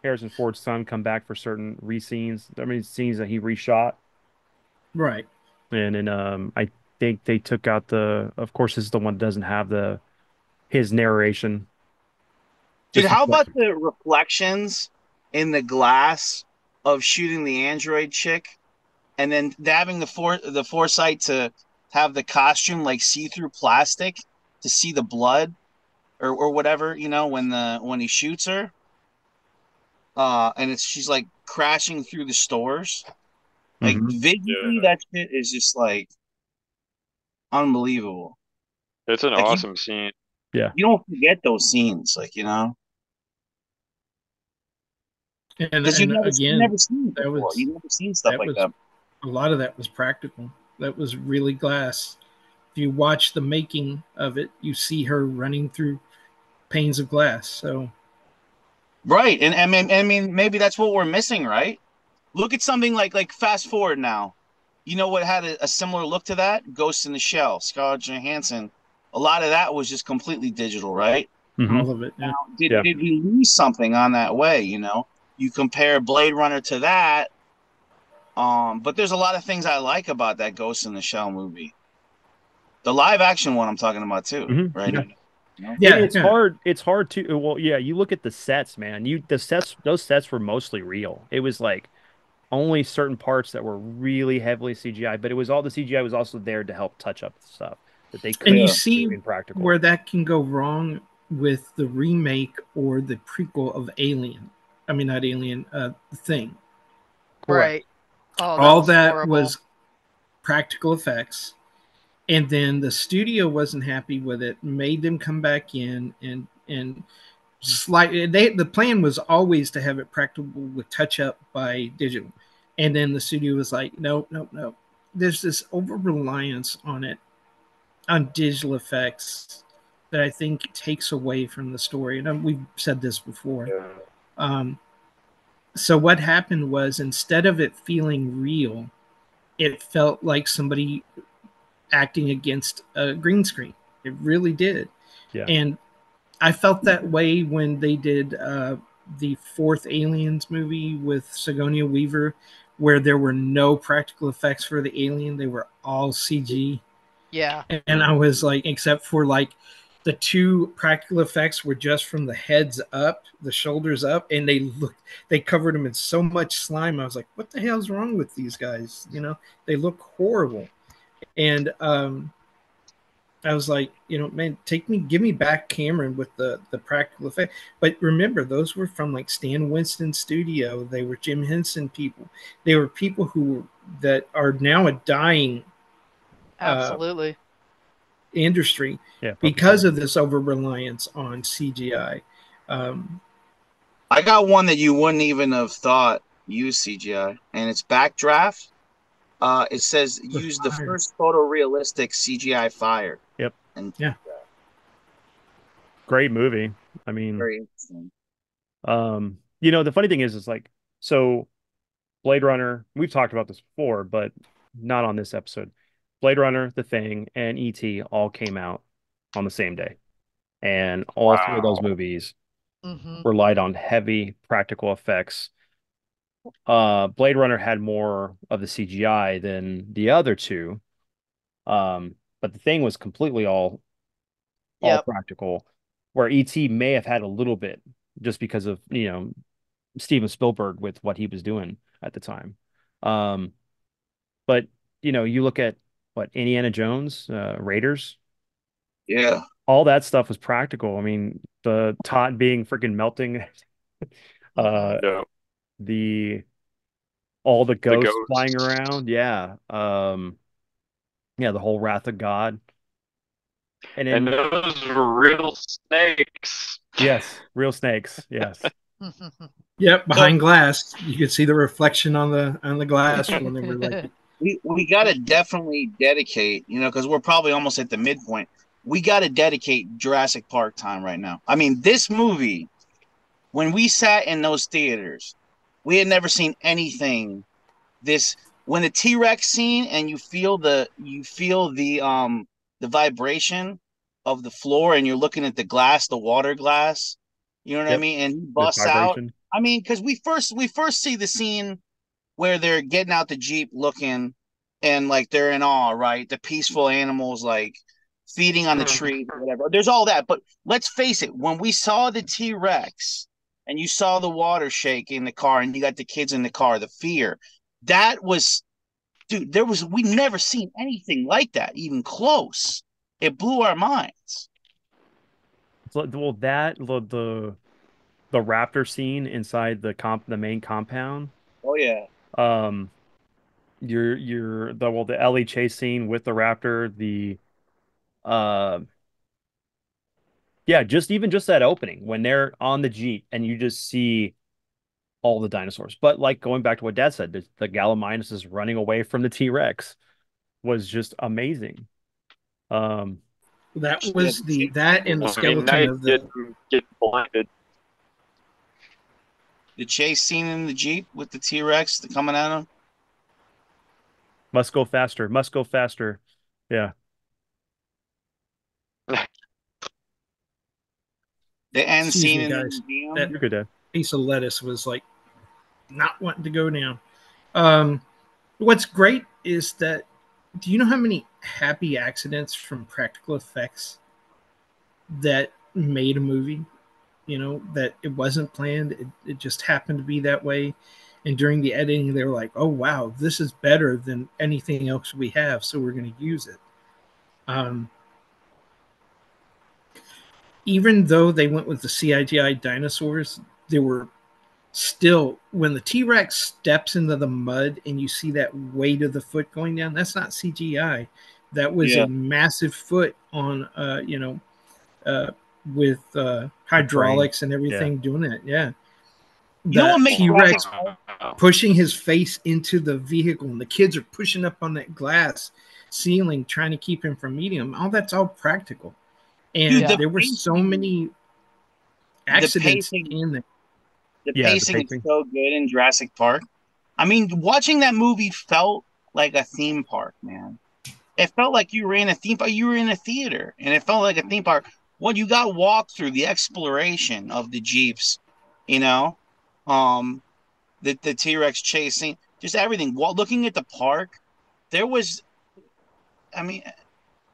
Harrison Ford's son come back for certain re-scenes. I mean, scenes that he reshot, Right. and then I think they took out the. Of course, this is the one that doesn't have the his narration. Dude, Just how because- about the reflections in the glass of shooting the android chick, and then having the foresight to have the costume like see through plastic to see the blood? or whatever, when he shoots her, and she's like crashing through the stores. Like Mhm. visually, Yeah. that shit is just like unbelievable. It's an Like awesome scene. Yeah. you don't forget those scenes, like because And you again, never seen it that before. was You never seen stuff that like was that. a lot of that was practical. That was really glass. If you watch the making of it, you see her running through panes of glass. So Right. And I mean maybe that's what we're missing, right? Look at something like fast forward now. You know what had a similar look to that? Ghost in the Shell, Scarlett Johansson. A lot of that was just completely digital, right? Mhm. all of it, Now, yeah. did Yeah. did we lose something on that way, You compare Blade Runner to that, but there's a lot of things I like about that Ghost in the Shell movie. The live action one I'm talking about too, Mhm. right Yeah. now. You know? And Yeah, it's yeah. hard. It's hard to. Well, yeah. You look at the sets, man. The sets. Those sets were mostly real. It was like only certain parts that were really heavily CGI, but it was all the CGI was also there to help touch up the stuff that they And you couldn't Yeah. do see in practical. where that can go wrong with the remake or the prequel of Alien. I mean, not Alien, The Thing. Correct. Right. Oh, that All was that horrible. was practical effects, and then the studio wasn't happy with it, made them come back in and slightly. The plan was always to have it practical with touch up by digital, and then the studio was like, no, no, no. There's this over reliance on digital effects that I think takes away from the story. And we've said this before. Yeah. Um, so what happened was instead of it feeling real, it felt like somebody acting against a green screen. It really did. Yeah. And I felt that way when they did the fourth Aliens movie with Sigourney Weaver, where there were no practical effects for the alien. They were all CG. Yeah. And I was like, except for like the two practical effects were just from the heads up, the shoulders up, and they covered them in so much slime. I was like, what the hell's wrong with these guys? They look horrible. And I was like, man, give me back Cameron with the practical effect. But remember, those were from like Stan Winston Studio. They were Jim Henson people. They were people that are now a dying Absolutely. industry Yeah. because Puppeteer. of this over reliance on CGI. Um, I got one that you wouldn't even have thought used CGI, and it's Backdraft. It says use the fire. first photorealistic CGI fire. Yep. And Yeah. Great movie. I mean, very interesting. the funny thing is like so Blade Runner. We've talked about this before, but not on this episode. Blade Runner, The Thing, and E.T. all came out on the same day, and all three of those Wow. movies Hmm. relied on heavy practical effects. Blade Runner had more of the CGI than the other two, but The Thing was completely all Yep. practical, where E.T. may have had a little bit just because of Steven Spielberg with what he was doing at the time. Um, but you look at what Indiana Jones, Raiders, Yeah. all that stuff was practical. I mean, the Todd being freaking melting, Hmm. uh, Yeah. the all the The ghosts flying ghosts. around, yeah, yeah, the whole Wrath of God, and And then those were real snakes. yes, real snakes, yes, Yep, So behind glass, you could see the reflection on the glass when they were like, we got to definitely dedicate, because we're probably almost at the midpoint. We got to dedicate Jurassic Park time right now. I mean, this movie, when we sat in those theaters, we had never seen anything this. When the T-Rex scene and you feel the vibration of the floor and you're looking at the glass, the water glass, you know what I yep, mean? And he this busts out. vibration, I mean, because we first see the scene where they're getting out the Jeep looking and like they're in awe, right? The peaceful animals like feeding on the tree, whatever. There's all that. But let's face it, when we saw the T-Rex and you saw the water shake in the car and you got the kids in the car, the fear, that was, dude, we never seen anything like that, even close. It blew our minds. well that the raptor scene inside the main compound. Oh yeah. Um, your the Ellie chase scene with the raptor. Uh, yeah, just that opening when they're on the Jeep and you just see all the dinosaurs. But like going back to what Dad said, the Gallimimus is running away from the T-Rex was just amazing. Um, That Yeah, was that and the I mean, skeleton Knight of the. get blinded. the chase scene in the Jeep with the T-Rex coming at him. must go faster, must go faster. Yeah, The end Excuse scene me, in the guys. museum. That you're good, Dad. piece of lettuce was like not wanting to go down. What's great is that, do you know how many happy accidents from practical effects that made a movie? You know, that it wasn't planned, it just happened to be that way. And during the editing, they were like, oh, wow, this is better than anything else we have, so we're going to use it. Even though they went with the CGI dinosaurs, there were still, when the T-Rex steps into the mud and you see that weight of the foot going down, that's not CGI. That was Yeah. a massive foot on with hydraulics and everything doing it. Yeah. You know what makes T-Rex Jurassic pushing his face into the vehicle and the kids are pushing up on that glass ceiling trying to keep him from meeting him. All that's all practical. And Dude, there were so many accidents in there. The Yeah, the pacing is pacing. so good in Jurassic Park. I mean, watching that movie felt like a theme park, man. It felt like you were in a theme park. You were in a theater, and it felt like a theme park. When you got walked through the exploration of the Jeeps, you know, um, the T-Rex chasing, just everything. While looking at the park, there was. I mean,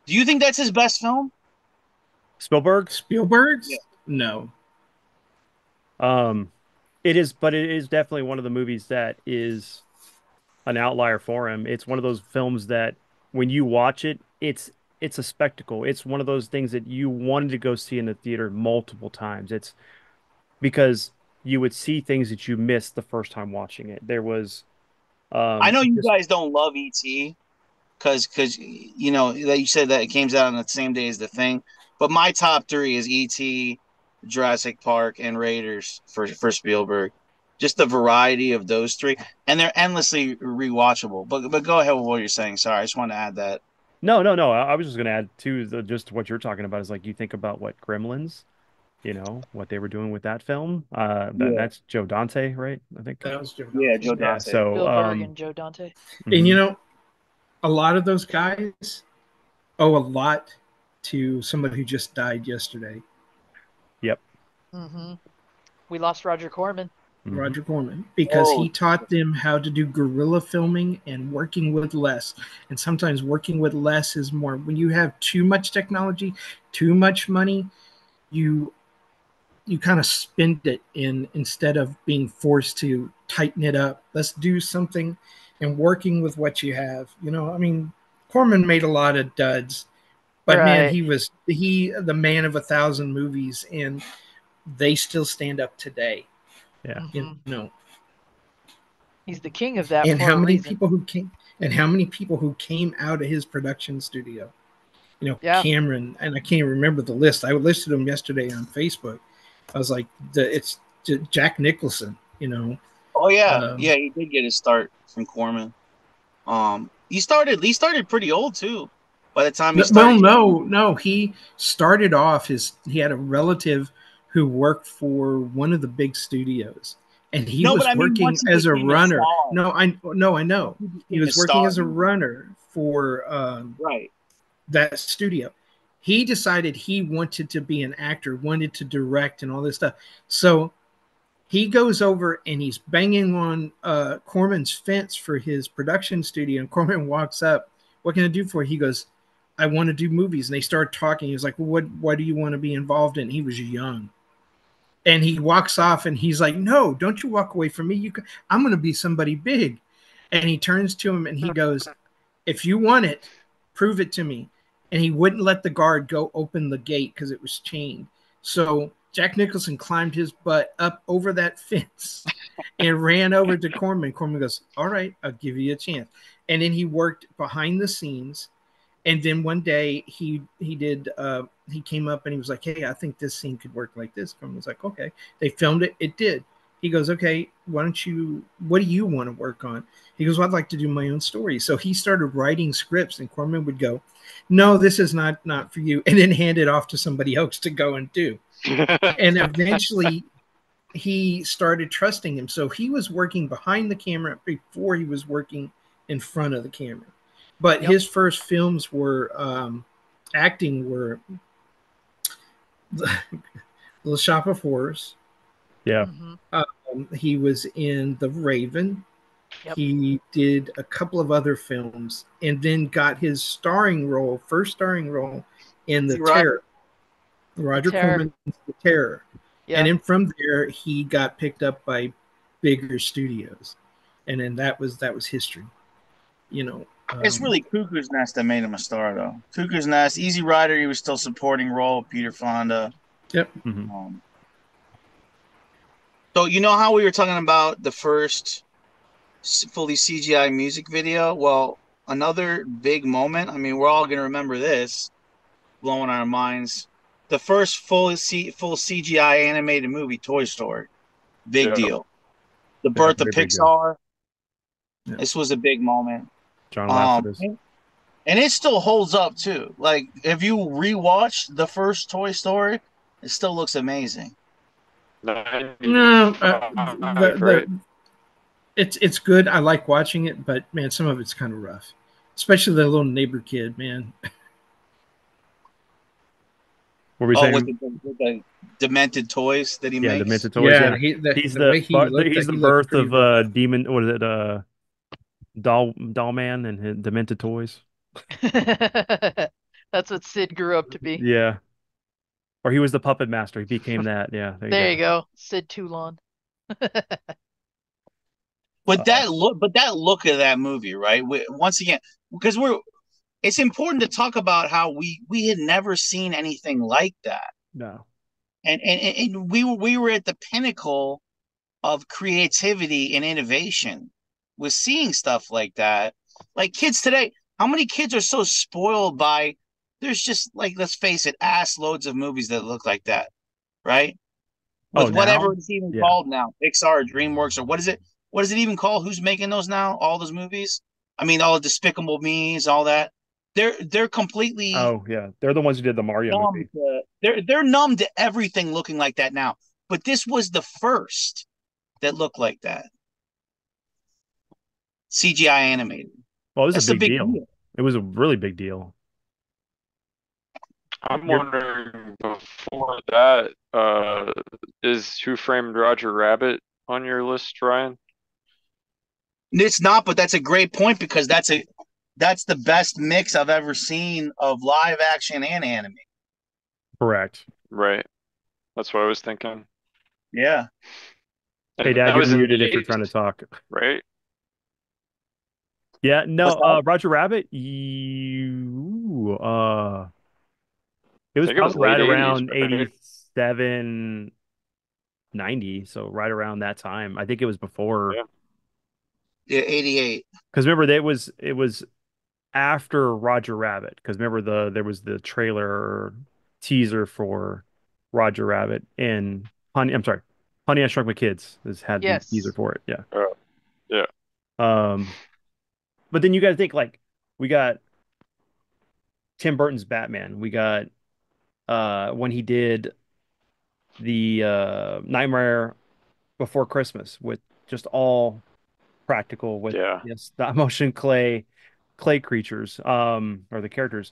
do you think that's his best film? Spielberg. Spielberg's? Yeah. No. It is, but it is definitely one of the movies that is an outlier for him. It's one of those films that when you watch it, it's a spectacle. It's one of those things that you wanted to go see in the theater multiple times. It's because you would see things that you missed the first time watching it. There was I know you just guys don't love ET because you know that you said that it came out on the same day as the thing, but my top three is ET, Jurassic Park, and Raiders for Spielberg. Just the variety of those three, and they're endlessly rewatchable. But go ahead with what you're saying. Sorry, I just wanted to add that. no. I was just gonna add to just what you're talking about is like you think about what Gremlins, what they were doing with that film. Yeah. That's Joe Dante, right? I think. That was Joe Yeah, Dante. Joe Yeah. Dante. So Spielberg and Joe Dante. And you know, a lot of those guys owe a lot to somebody who just died yesterday, Yep. Mm-hmm. We lost Roger Corman. Mhm. Roger Corman, because Oh. he taught them how to do guerrilla filming and working with less. And sometimes working with less is more. When you have too much technology, too much money, you kind of spend it instead of being forced to tighten it up. Let's do something and working with what you have. I mean, Corman made a lot of duds, but man, Right. he was the man of 1,000 movies, and they still stand up today. Yeah. Mhm. He's the king of that And for how a many reason. people who came out of his production studio? Yeah. Cameron, and I can't remember the list. I listed them yesterday on Facebook. I was like, it's Jack Nicholson. Oh yeah, Um, yeah, he did get his start from Corman. He started pretty old too. By the time he Well, started, no. He started off he had a relative who worked for one of the big studios, and he No, was but I mean, working once he as a became a runner. star. No, I know. He became a was working star, as a runner for right? that studio. He decided he wanted to be an actor, wanted to direct, and all this stuff. So he goes over and he's banging on Corman's fence for his production studio. And Corman walks up. What can I do for you? He goes, I want to do movies. And they start talking. He was like, well, what do you want to be involved in? He was young. And he walks off and he's like, no, don't you walk away from me. I'm going to be somebody big. And he turns to him and he goes, if you want it, prove it to me. And he wouldn't let the guard go open the gate because it was chained. So Jack Nicholson climbed his butt up over that fence and ran over to Corman. Corman goes, "All right, I'll give you a chance." And then he worked behind the scenes. And then one day he came up and he was like, "Hey, I think this scene could work like this." Corman was like, "Okay." They filmed it. It did. He goes, "Okay, what do you want to work on?" He goes, "Well, I'd like to do my own story." So he started writing scripts, and Corman would go, "No, this is not for you," and then hand it off to somebody else to go and do. And eventually he started trusting him. So he was working behind the camera before he was working in front of the camera. But his first films were acting were The Shop of Horrors. Yeah. He was in The Raven. Yep. He did a couple of other films and then got his first starring role in The Terror. Roger Corman's The Terror. Yeah. And then from there, he got picked up by bigger studios. And then that was history. You know, it's really Cuckoo's Nest that made him a star, though. Cuckoo's Nest, Easy Rider, he was still supporting role, Peter Fonda. Yep. So you know how we were talking about the first fully CGI music video? Well, another big moment. I mean, we're all gonna remember this, blowing our minds. The first full CGI animated movie, Toy Story, big deal. The birth of Pixar. This was a big moment. John Lasseter. And it still holds up too. Like if you rewatch the first Toy Story, it still looks amazing. No, it's good. I like watching it, but man, some of it's kind of rough, especially the little neighbor kid, man. What were we saying? With the demented toys that he makes. Yeah, demented toys. Yeah, he's the birth of demon. What is it? Doll Man and his demented toys. That's what Sid grew up to be. Yeah. Or he was the puppet master. He became that. Yeah. There you go. Sid Toulon. But that look of that movie, right? Once again, because it's important to talk about how we had never seen anything like that. No. And we were at the pinnacle of creativity and innovation with seeing stuff like that. Like kids today, how many kids are so spoiled by there's just like, let's face it, ass loads of movies that look like that, right? With whatever it's even called now, Pixar or DreamWorks or what is it? What is it even called? Who's making those now? All those movies? I mean, all the Despicable Me's, all that. They're completely. Oh yeah, they're the ones who did the Mario movie. They're numb to everything looking like that now. But this was the first that looked like that. CGI animated. Well, it was a big deal. It was a really big deal. I'm wondering, before that, is Who Framed Roger Rabbit on your list, Ryan? It's not, but that's a great point because that's the best mix I've ever seen of live action and anime. Correct. Right. That's what I was thinking. Yeah. Hey, Dad, you're muted if you're trying to talk. Right. Yeah. No. Roger Rabbit. It was probably right around 87, 90. So right around that time. I think it was before. Yeah, 88. Because remember, it was after Roger Rabbit. Because remember there was the trailer teaser for Roger Rabbit and Honey. I'm sorry, Honey, I Shrunk My Kids. Has had the teaser for it. Yeah. Yeah. But then you got to think like we got Tim Burton's Batman. We got when he did the Nightmare Before Christmas with just all practical with stop motion clay creatures or the characters.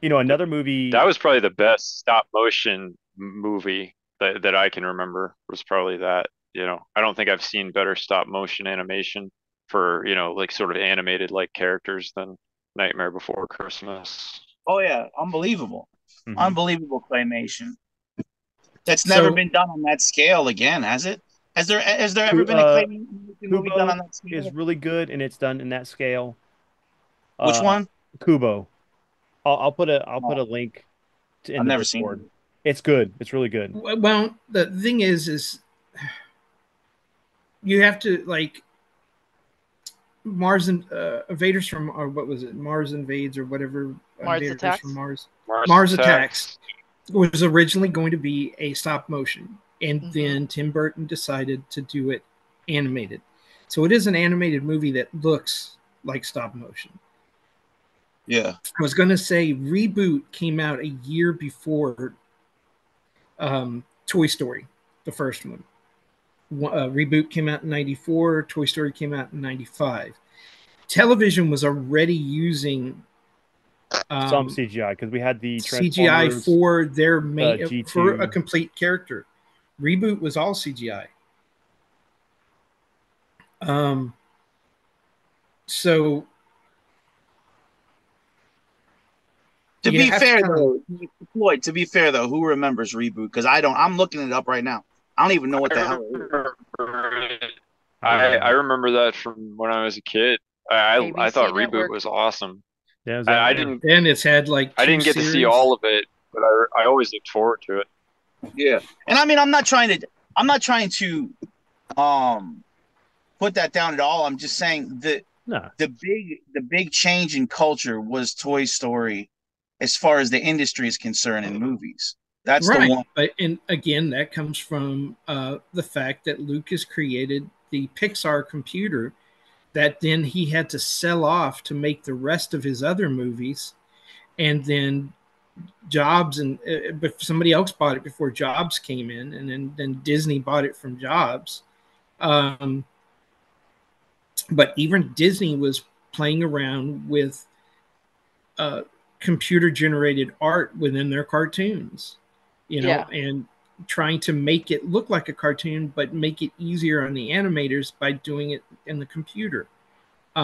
You know, another movie that was probably the best stop motion movie that I can remember was probably that. You know, I don't think I've seen better stop motion animation for, you know, like sort of animated like characters than Nightmare Before Christmas. Oh yeah, unbelievable. Unbelievable claymation. That's never been done on that scale again, has it? Has there ever been a claymation movie done on that scale? Is really good and it's done in that scale. Which one? Kubo. I'll put a link I've never seen it. It's good. It's really good. Well, the thing is you have to like Mars and Invaders from, or what was it? Mars Invades or whatever. Mars Invaders from Attacks. Mars. Mars Mars Attacks. Attacks was originally going to be a stop motion, and Mhm. then Tim Burton decided to do it animated. So it is an animated movie that looks like stop motion. Yeah. I was going to say Reboot came out a year before Toy Story, the first one. Reboot came out in 94, Toy Story came out in 95. Television was already using Some CGI because we had the CGI Transformers, for their G2. for a complete character. Reboot was all CGI. So To you be have to fair kinda- though, Floyd, to be fair though, who remembers Reboot? Because I don't. I'm looking it up right now. I don't even know what the hell it is. I remember that from when I was a kid. I ABC thought Reboot Network. was awesome. Yeah, it was I that- didn't and it's had like I didn't get to see all of it, but I always looked forward to it. Yeah, and I mean, I'm not trying to put that down at all. I'm just saying that No. the big change in culture was Toy Story, as far as the industry is concerned in movies. That's right. the one. But and again, that comes from the fact that Lucas created the Pixar computer that then he had to sell off to make the rest of his other movies, and then Jobs but somebody else bought it before Jobs came in, and then Disney bought it from Jobs. But even Disney was playing around with computer generated art within their cartoons, and trying to make it look like a cartoon, but make it easier on the animators by doing it in the computer. I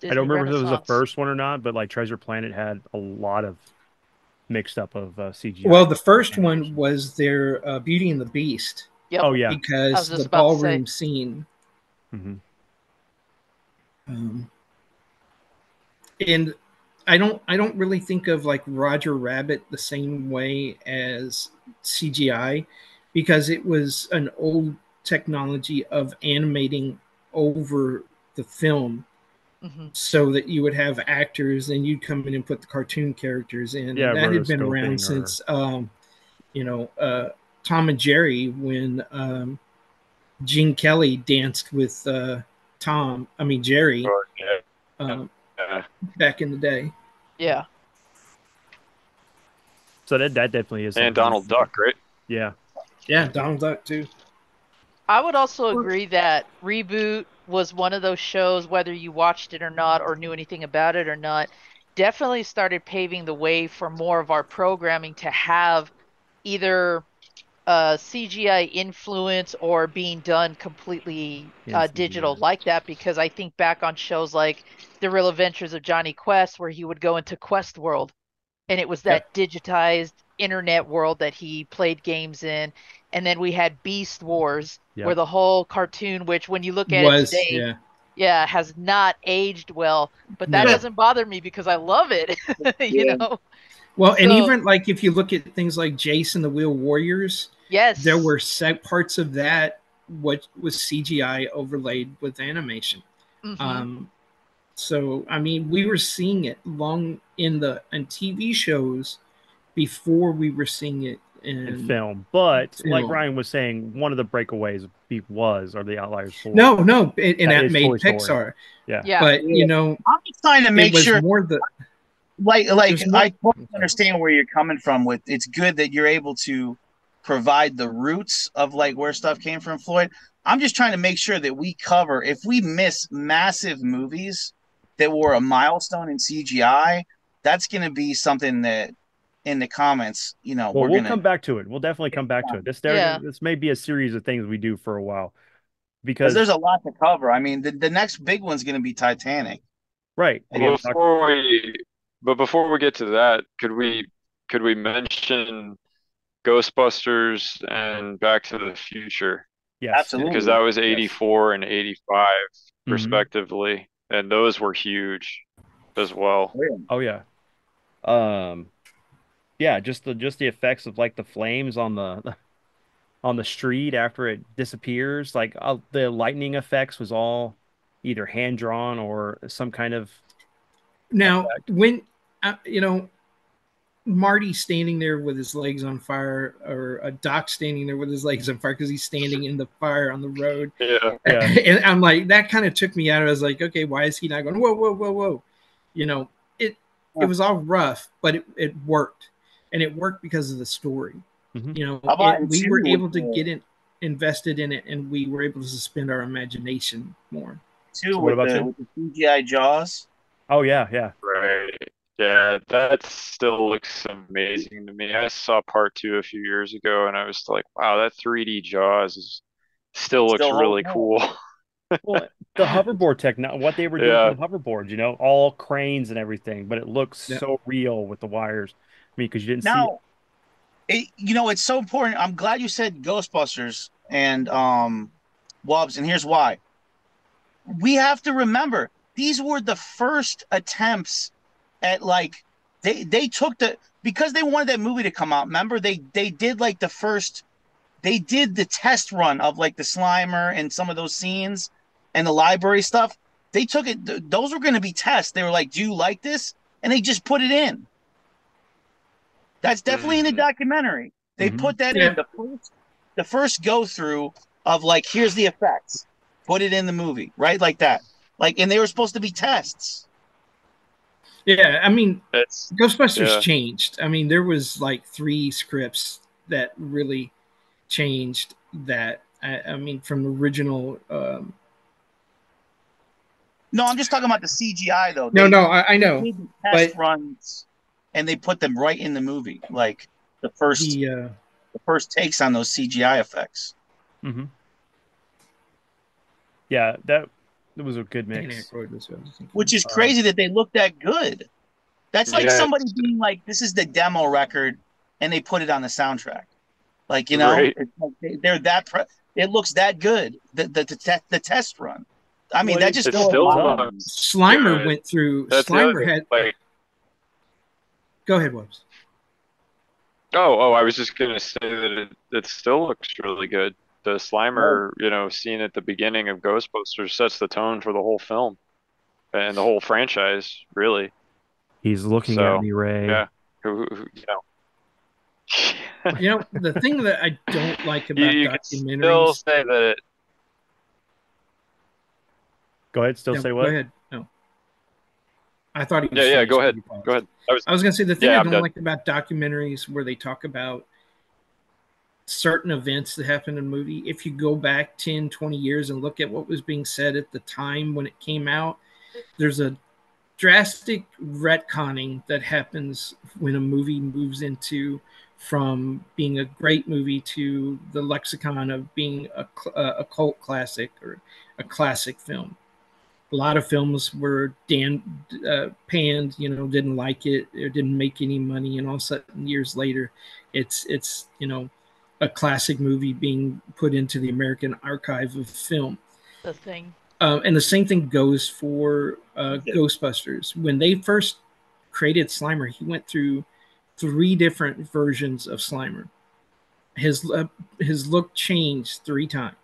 don't remember if it was the first one or not, but like Treasure Planet had a lot of mixed up of CGI. Well, the first one was their Beauty and the Beast. Yep. Oh yeah, because the ballroom scene. Mm-hmm. And I don't really think of like Roger Rabbit the same way as CGI, because it was an old technology of animating over the film, so that you would have actors and you'd come in and put the cartoon characters in. Yeah, and that had been around since Tom and Jerry, when Gene Kelly danced with Jerry. Back in the day. Yeah. So that definitely is. And Donald Duck, right? Yeah. Yeah, Donald Duck too. I would also agree that Reboot was one of those shows, whether you watched it or not, or knew anything about it or not, definitely started paving the way for more of our programming to have either CGI influence or being done completely digital like that. Because I think back on shows like The Real Adventures of Johnny Quest, where he would go into Quest World, and it was that digitized internet world that he played games in. And then we had Beast Wars, where the whole cartoon, which when you look at it today, has not aged well. But that doesn't bother me because I love it. you know. Well, and even like if you look at things like Jason the Wheel Warriors, yes, there were set parts of that what was CGI overlaid with animation. So I mean, we were seeing it long in TV shows before we were seeing it in film. But like Ryan was saying, one of the breakaways or the outliers for no, and that made Pixar. Yeah. But you know, I'm just trying to make sure more the like I totally understand where you're coming from with it's good that you're able to provide the roots of like where stuff came from, Floyd. I'm just trying to make sure that we cover, if we miss massive movies that were a milestone in CGI, that's going to be something that in the comments, we'll come back to it. We'll definitely come back to it. This may be a series of things we do for a while because there's a lot to cover. I mean, the next big one's going to be Titanic. Right. Before we get to that, could we mention Ghostbusters and Back to the Future? Yes, absolutely. Because that was 84 and 85 respectively, and those were huge as well. Oh yeah. yeah, just the effects of like the flames on the street after it disappears. Like the lightning effects was all either hand drawn or some kind of Now, effect. when Marty standing there with his legs on fire, or a Doc standing there with his legs on fire because he's standing in the fire on the road. Yeah. Yeah. And I'm like, that kind of took me out. I was like, okay, why is he not going, whoa, whoa, whoa, whoa? It was all rough, but it worked. And it worked because of the story. Mhm. How about in We two were able with to the- get invested in it, and we were able to suspend our imagination more. Two So what with about the you? with the CGI Jaws. Oh yeah, yeah. Right. Yeah, that still looks amazing to me. I saw part two a few years ago and I was like, wow, that 3D Jaws still looks Still really holding up. cool. Well, the hoverboard what they were doing Yeah. with the hoverboards, all cranes and everything, but it looks Yeah. so real with the wires. I mean, because you didn't see it. Now, it's so important. I'm glad you said Ghostbusters and Wobbs, and here's why. We have to remember these were the first attempts at like they took because they wanted that movie to come out. Remember they did like they did the test run of like the Slimer and some of those scenes and the library stuff. They took it; those were going to be tests. They were like, "Do you like this?" And they just put it in. That's definitely in the documentary. They Mhm. put that Yeah. in the first go through of like, here's the effects. Put it in the movie, right? Like that. Like, and they were supposed to be tests. Yeah, I mean, It's Ghostbusters yeah. changed. I mean, there was like 3 scripts that really changed that. I mean, from the original. No, I'm just talking about the CGI though. No, I They know, did the test but runs and they put them right in the movie. Like the first the the first takes on those CGI effects. Hmm. Yeah, that was a good Dan mix. Aykroyd was who I was thinking. Which is crazy that they look that good. That's like Yeah, somebody being like, this is the demo record and they put it on the soundtrack. Like, Right. it's like they're it looks that good. The test run. I mean, Well, that it just It still goes a still lot. holds up. looks Slimer good. went through. That's the Slimer other thing. had. Like, Go ahead, Wobbs. I was just gonna say that it still looks really good. The Slimer, scene at the beginning of Ghostbusters sets the tone for the whole film and the whole franchise, really. He's looking at So, me, Ray. yeah, The thing that I don't like you, about you could still documentaries. say that Go ahead. Still No, say go what? ahead. No, I thought he was Yeah, finished. go ahead. You paused. Go ahead. I was going to say the thing Yeah, I I'm don't done. like about documentaries where they talk about certain events that happen in a movie. If you go back 10, 20 years and look at what was being said at the time when it came out, there's a drastic retconning that happens when a movie moves into from being a great movie to the lexicon of being a cult classic or a classic film. A lot of films were panned, didn't like it, or didn't make any money, and all of a sudden, years later, it's a classic movie being put into the American Archive of Film. The thing. And the same thing goes for Ghostbusters. When they first created Slimer, he went through 3 different versions of Slimer. His look changed 3 times.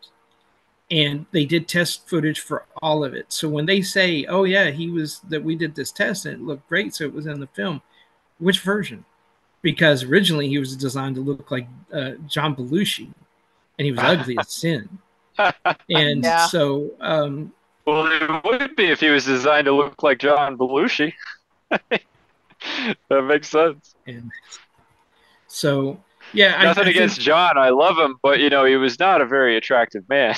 And they did test footage for all of it. So when they say, "Oh yeah, we did this test and it looked great, so it was in the film," which version? Because originally he was designed to look like John Belushi, and he was ugly as sin. And Yeah. so, Well, it would be if he was designed to look like John Belushi. That makes sense. and so yeah, Nothing I against think, John, I love him, but he was not a very attractive man.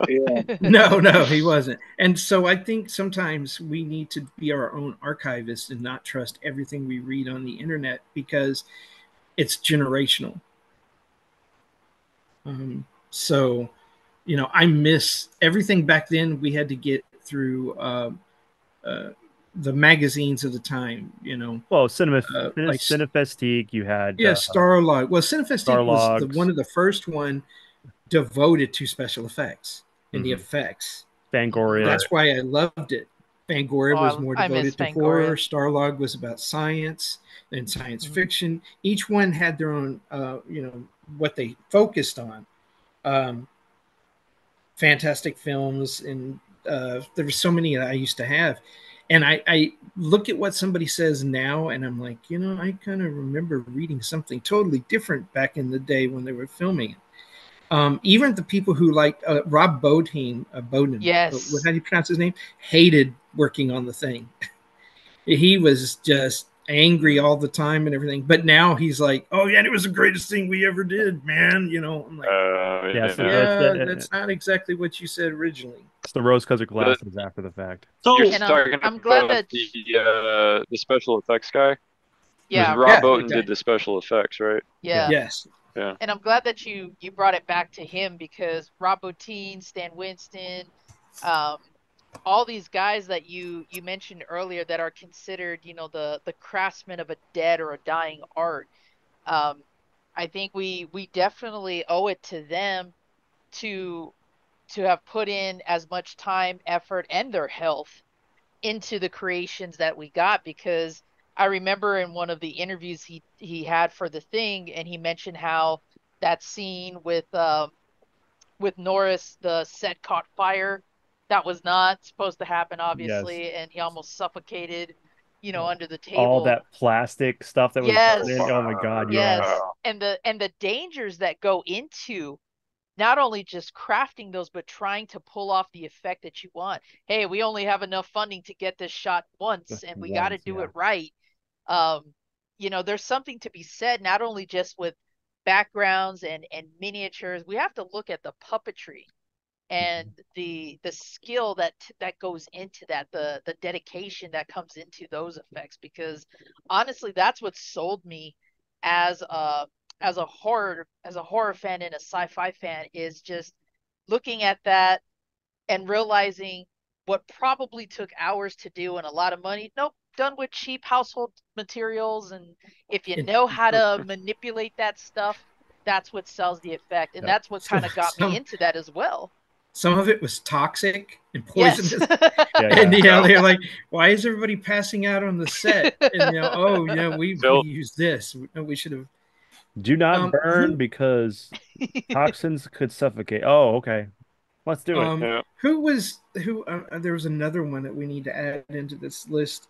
Yeah. no, he wasn't. And so I think sometimes we need to be our own archivists and not trust everything we read on the internet because it's generational. So, I miss everything back then. We had to get through the magazines of the time. Well, like Cinefestique, you had Starlog. Well, Cinefestique was Starlogs. one of the first one devoted to special effects and the Mhm. effects. Fangoria. That's why I loved it. Fangoria was more I miss devoted to horror. Fangoria. Starlog was about science and science Mhm. fiction. Each one had their own, what they focused on. Um, Fantastic films, and there were so many that I used to have. And I look at what somebody says now, and I'm like, I kind of remember reading something totally different back in the day when they were filming it. Even the people who liked Rob Bowden, Yes. how do you pronounce his name? Hated working on the thing. He was just angry all the time and everything. But now he's like, "Oh yeah, it was the greatest thing we ever did, man." I'm like, Yeah, so Yeah. "Yeah, that's not exactly what you said originally." it's the rose-colored The, glasses after the fact. you're So And talking I'm glad about that the special effects guy? Because yeah, Rob Yeah, the Bowden guy. did the special effects, right? Yeah. yeah. Yes. Yeah. And I'm glad that you brought it back to him because Rob Bottin, Stan Winston, um, all these guys that you mentioned earlier that are considered, the craftsmen of a dead or a dying art. Um, I think we definitely owe it to them to have put in as much time, effort, and their health into the creations that we got because I remember in one of the interviews he had for the thing and he mentioned how that scene with Norris, the set caught fire. That was not supposed to happen, Yes. obviously, and he almost suffocated, under the All table. that plastic stuff that was burned Yes, in. Oh my God, yeah. yes. And the dangers that go into not only just crafting those, but trying to pull off the effect that you want. Hey, we only have enough funding to get this shot once, Just and we got to once, do yeah. it right. Um, there's something to be said, not only just with backgrounds and miniatures. We have to look at the puppetry and the skill that goes into that, the dedication that comes into those effects. Because honestly, that's what sold me as a horror fan and a sci-fi fan is just looking at that and realizing what probably took hours to do and a lot of money. Nope, done with cheap household materials. And if you And know how to manipulate that stuff, that's what sells the effect. And Yep. that's what kind of got me into that as well. Some of it was toxic and Yes. poisonous. Yeah, And yeah. they're like, "Why is everybody passing out on the set?" And oh we Phil, use this. We should have. Do not burn Who because toxins could suffocate. Oh, okay. Let's do it. yeah. who there was another one that we need to add into this list.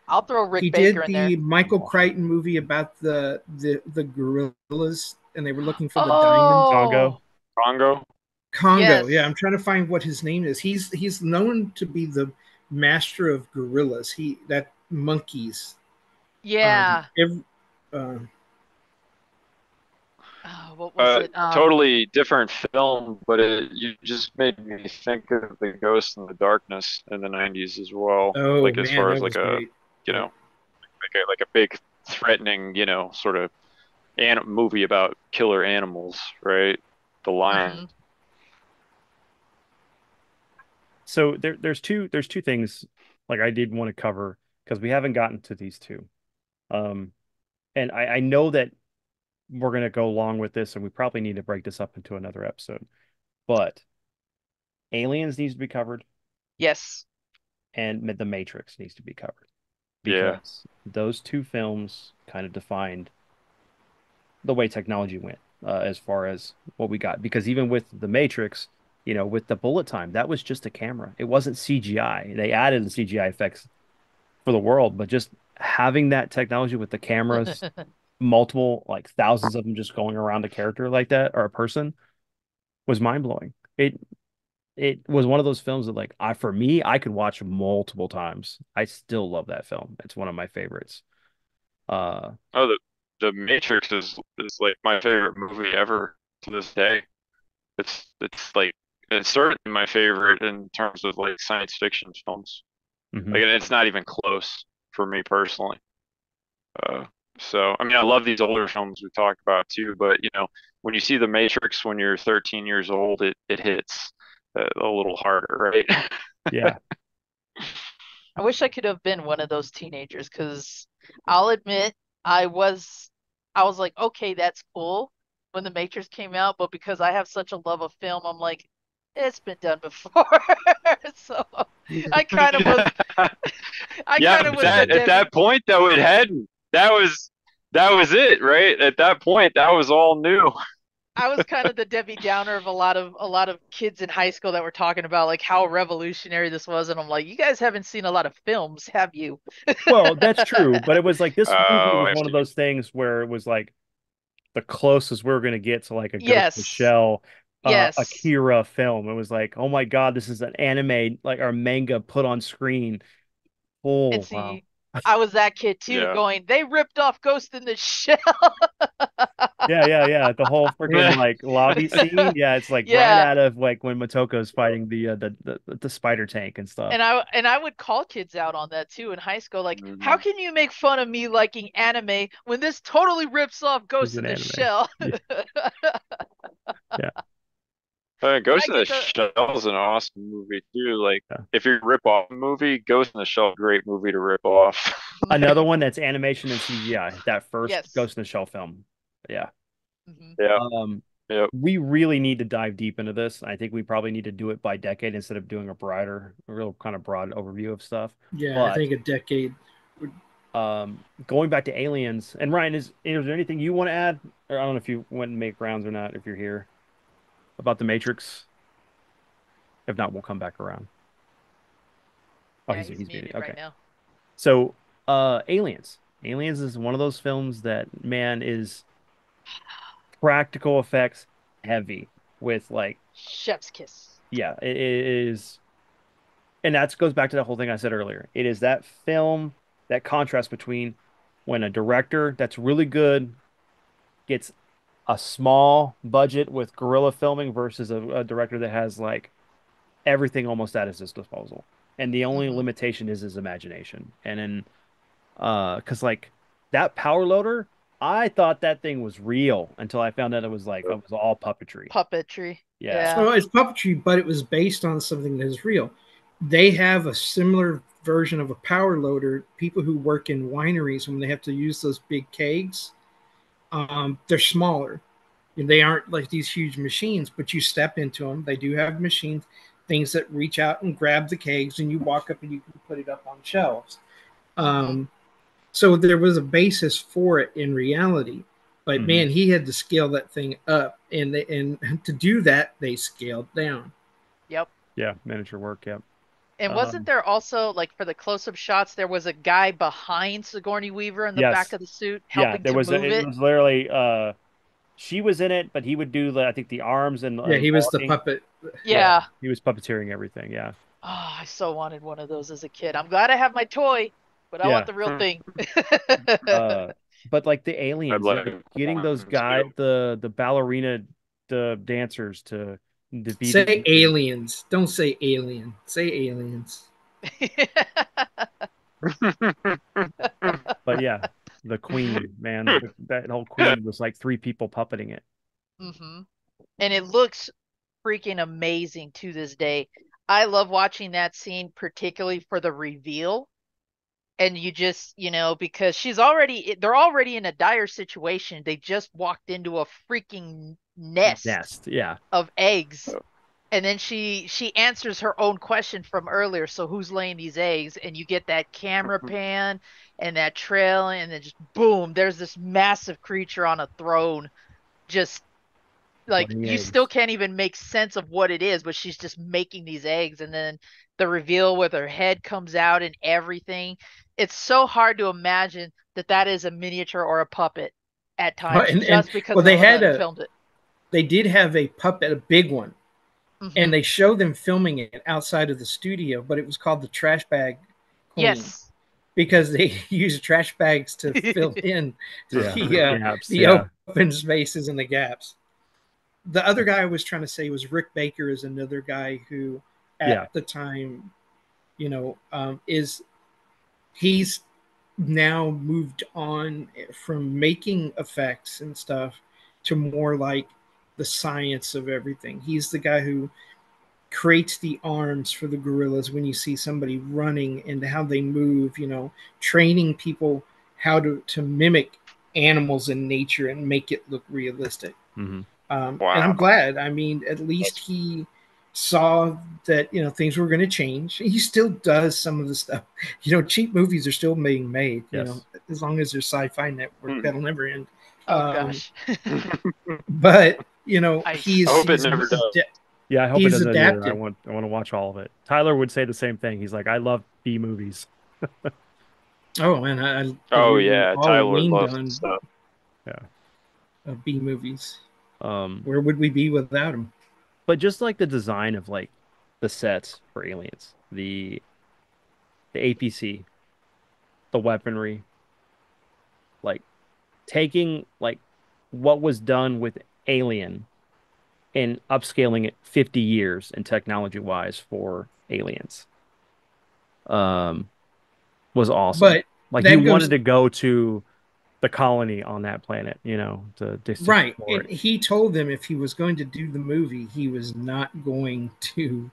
I'll throw Rick He Baker did in there. the Michael Crichton movie about the gorillas, and they were looking for the diamond. Congo. Oh, Congo. Congo. Yeah, I'm yes. trying to find what his name is. He's known to be the master of gorillas. He that monkeys. Yeah. Every, uh, Oh, what was it? Totally different film, but you just made me think of The Ghost in the Darkness in the 90s as well. oh Like as man, far as that like was a, great. you Yeah. know, like a big threatening, sort of movie about killer animals, right? The Lion. Mhm. So there's two things like I did want to cover because we haven't gotten to these two. Um, and I know that we're gonna go along with this, and we probably need to break this up into another episode. But Aliens needs to be covered, Yes. and The Matrix needs to be covered Yeah. because those two films kind of defined the way technology went as far as what we got. Because even with The Matrix, with the bullet time, that was just a camera. It wasn't CGI. They added the CGI effects for the world, but just having that technology with the cameras, multiple, like thousands of them just going around a character like that or a person was mind blowing. It was one of those films that for me, I could watch multiple times. I still love that film. It's one of my favorites. Uh, Oh, the Matrix is like my favorite movie ever to this day. It's like it's certainly my favorite in terms of like science fiction films. mhm. Like, and it's not even close for me personally. Uh, so I mean, I love these older films we talked about too, but when you see The Matrix when you're 13 years old, it hits a little harder, right? Yeah. I wish I could have been one of those teenagers because I'll admit I was I was like, okay, that's cool when The Matrix came out, but because I have such a love of film, I'm like, it's been done before. So I kind of was. I Yeah, kind of but was the at Debbie. that point though, it hadn't. That was it, right? At that point, that was all new. I was kind of the Debbie Downer of a lot of kids in high school that were talking about like how revolutionary this was, and I'm like, you guys haven't seen a lot of films, have you? Well, that's true, but it was like this movie Oh, was I one of see. those things where it was like the closest we were going to get to like a Ghost in the Yes, Shell, yes. Akira film. It was like, oh my God, this is an anime like our manga put on screen. And Oh wow. see, I was that kid too, Yeah. going, they ripped off Ghost in the Shell. Yeah. The whole freaking like lobby scene. Yeah, it's like right Yeah, out of like when Motoko's fighting the spider tank and stuff. and I would call kids out on that too in high school. Like, how Mhm. can you make fun of me liking anime when this totally rips off It's Ghost an in the anime. Shell? Yeah. Yeah. But I Ghost in the get the Shell is an awesome movie too. Like, Yeah. if you rip off a movie, Ghost in the Shell, great movie to rip off. Another one that's animation and CGI. That first yes. Ghost in the Shell film. Yeah. Hmm. Yeah, Um, yep. we really need to dive deep into this. I think we probably need to do it by decade instead of doing a real kind of broad overview of stuff. Yeah, I But think a decade would. going back to aliens, and Ryan, is there anything you want to add? Or I don't know if you went and make rounds or not, if you're here about the Matrix. If not, we'll come back around. Oh, Yeah, he's he's muted. muted right Okay. now. So, Aliens. Aliens is one of those films that, man, is practical effects heavy with like, Chef's kiss. yeah, it is, and that goes back to the whole thing I said earlier. It is that film, that contrast between when a director that's really good gets a small budget with guerrilla filming versus a director that has like everything almost at his disposal. And the only Hmm. limitation is his imagination. And then because like that power loader, I thought that thing was real until I found out it was like it was all puppetry. Puppetry. Yeah. Yeah. So it's puppetry, but it was based on something that is real. They have a similar version of a power loader. People who work in wineries, when they have to use those big kegs, they're smaller. And they aren't like these huge machines, but you step into them. They do have machines, things that reach out and grab the kegs, and you walk up and you can put it up on shelves. Hmm. Um, so there was a basis for it in reality. But Mhm. man, he had to scale that thing up, and to do that, they scaled down. Yep. Yeah, miniature work, yeah. And wasn't Um, there also like for the close-up shots, there was a guy behind Sigourney Weaver in the back yes. of the suit Yeah, helping to move it it? was literally she was in it, but he would do the I think the arms and Yeah, he was the walking. puppet. Yeah, Yeah. he was puppeteering everything. Yeah. Oh, I so wanted one of those as a kid. I'm glad I have my toy, but I want Yeah. the real thing. Uh, but like the I'd aliens, like getting those ones guys, too. the ballerina, the dancers to defeat Say it. aliens. Don't say alien. Say aliens. But yeah, the queen, man, that whole queen was like three people puppeting it. Hmm. And it looks freaking amazing to this day. I love watching that scene, particularly for the reveal. And you just, because they're already in a dire situation. They just walked into a freaking nest Nest, yeah. of eggs. And then she answers her own question from earlier. So who's laying these eggs? And you get that camera pan and that trail, and then just boom, there's this massive creature on a throne, just like Laying you still eggs. can't even make sense of what it is, but she's just making these eggs, and then the reveal with her head comes out and everything. It's so hard to imagine that that is a miniature or a puppet at Oh, times, and just because well, of how they filmed it. they did have a puppet, a big one, and Hmm. they showed them filming it outside of the studio, but it was called the trash bag queen Yes. because they used trash bags to fill in Yeah, the the gaps. the Yeah, open spaces and the gaps. The other guy I was trying to say was Rick Baker is another guy who, yeah. at the time, is he's now moved on from making effects and stuff to more like the science of everything. He's the guy who creates the arms for the gorillas when you see somebody running and how they move, training people how to mimic animals in nature and make it look realistic. Hmm. And I'm Wow. glad. I mean, at least he saw that things were going to change. He still does some of the stuff. Cheap movies are still being made. Yes. As long as there's Sci-Fi Network, that'll never end. Oh gosh. But I he's hope it never does. Yeah, I hope it he's doesn't either. adapted. I want to watch all of it. Tyler would say the same thing. He's like, I love B movies. Oh, and I Oh yeah, Tyler Halloween loves done stuff. B movies. Um, Where would we be without him? but just like the design of like the sets for Aliens, the APC, the weaponry, like taking like what was done with Alien and upscaling it 50 years in technology wise for Aliens, was awesome. But Like that you goes- wanted to go to the colony on that planet, to Right. explore And it. he told them if he was going to do the movie, he was not going to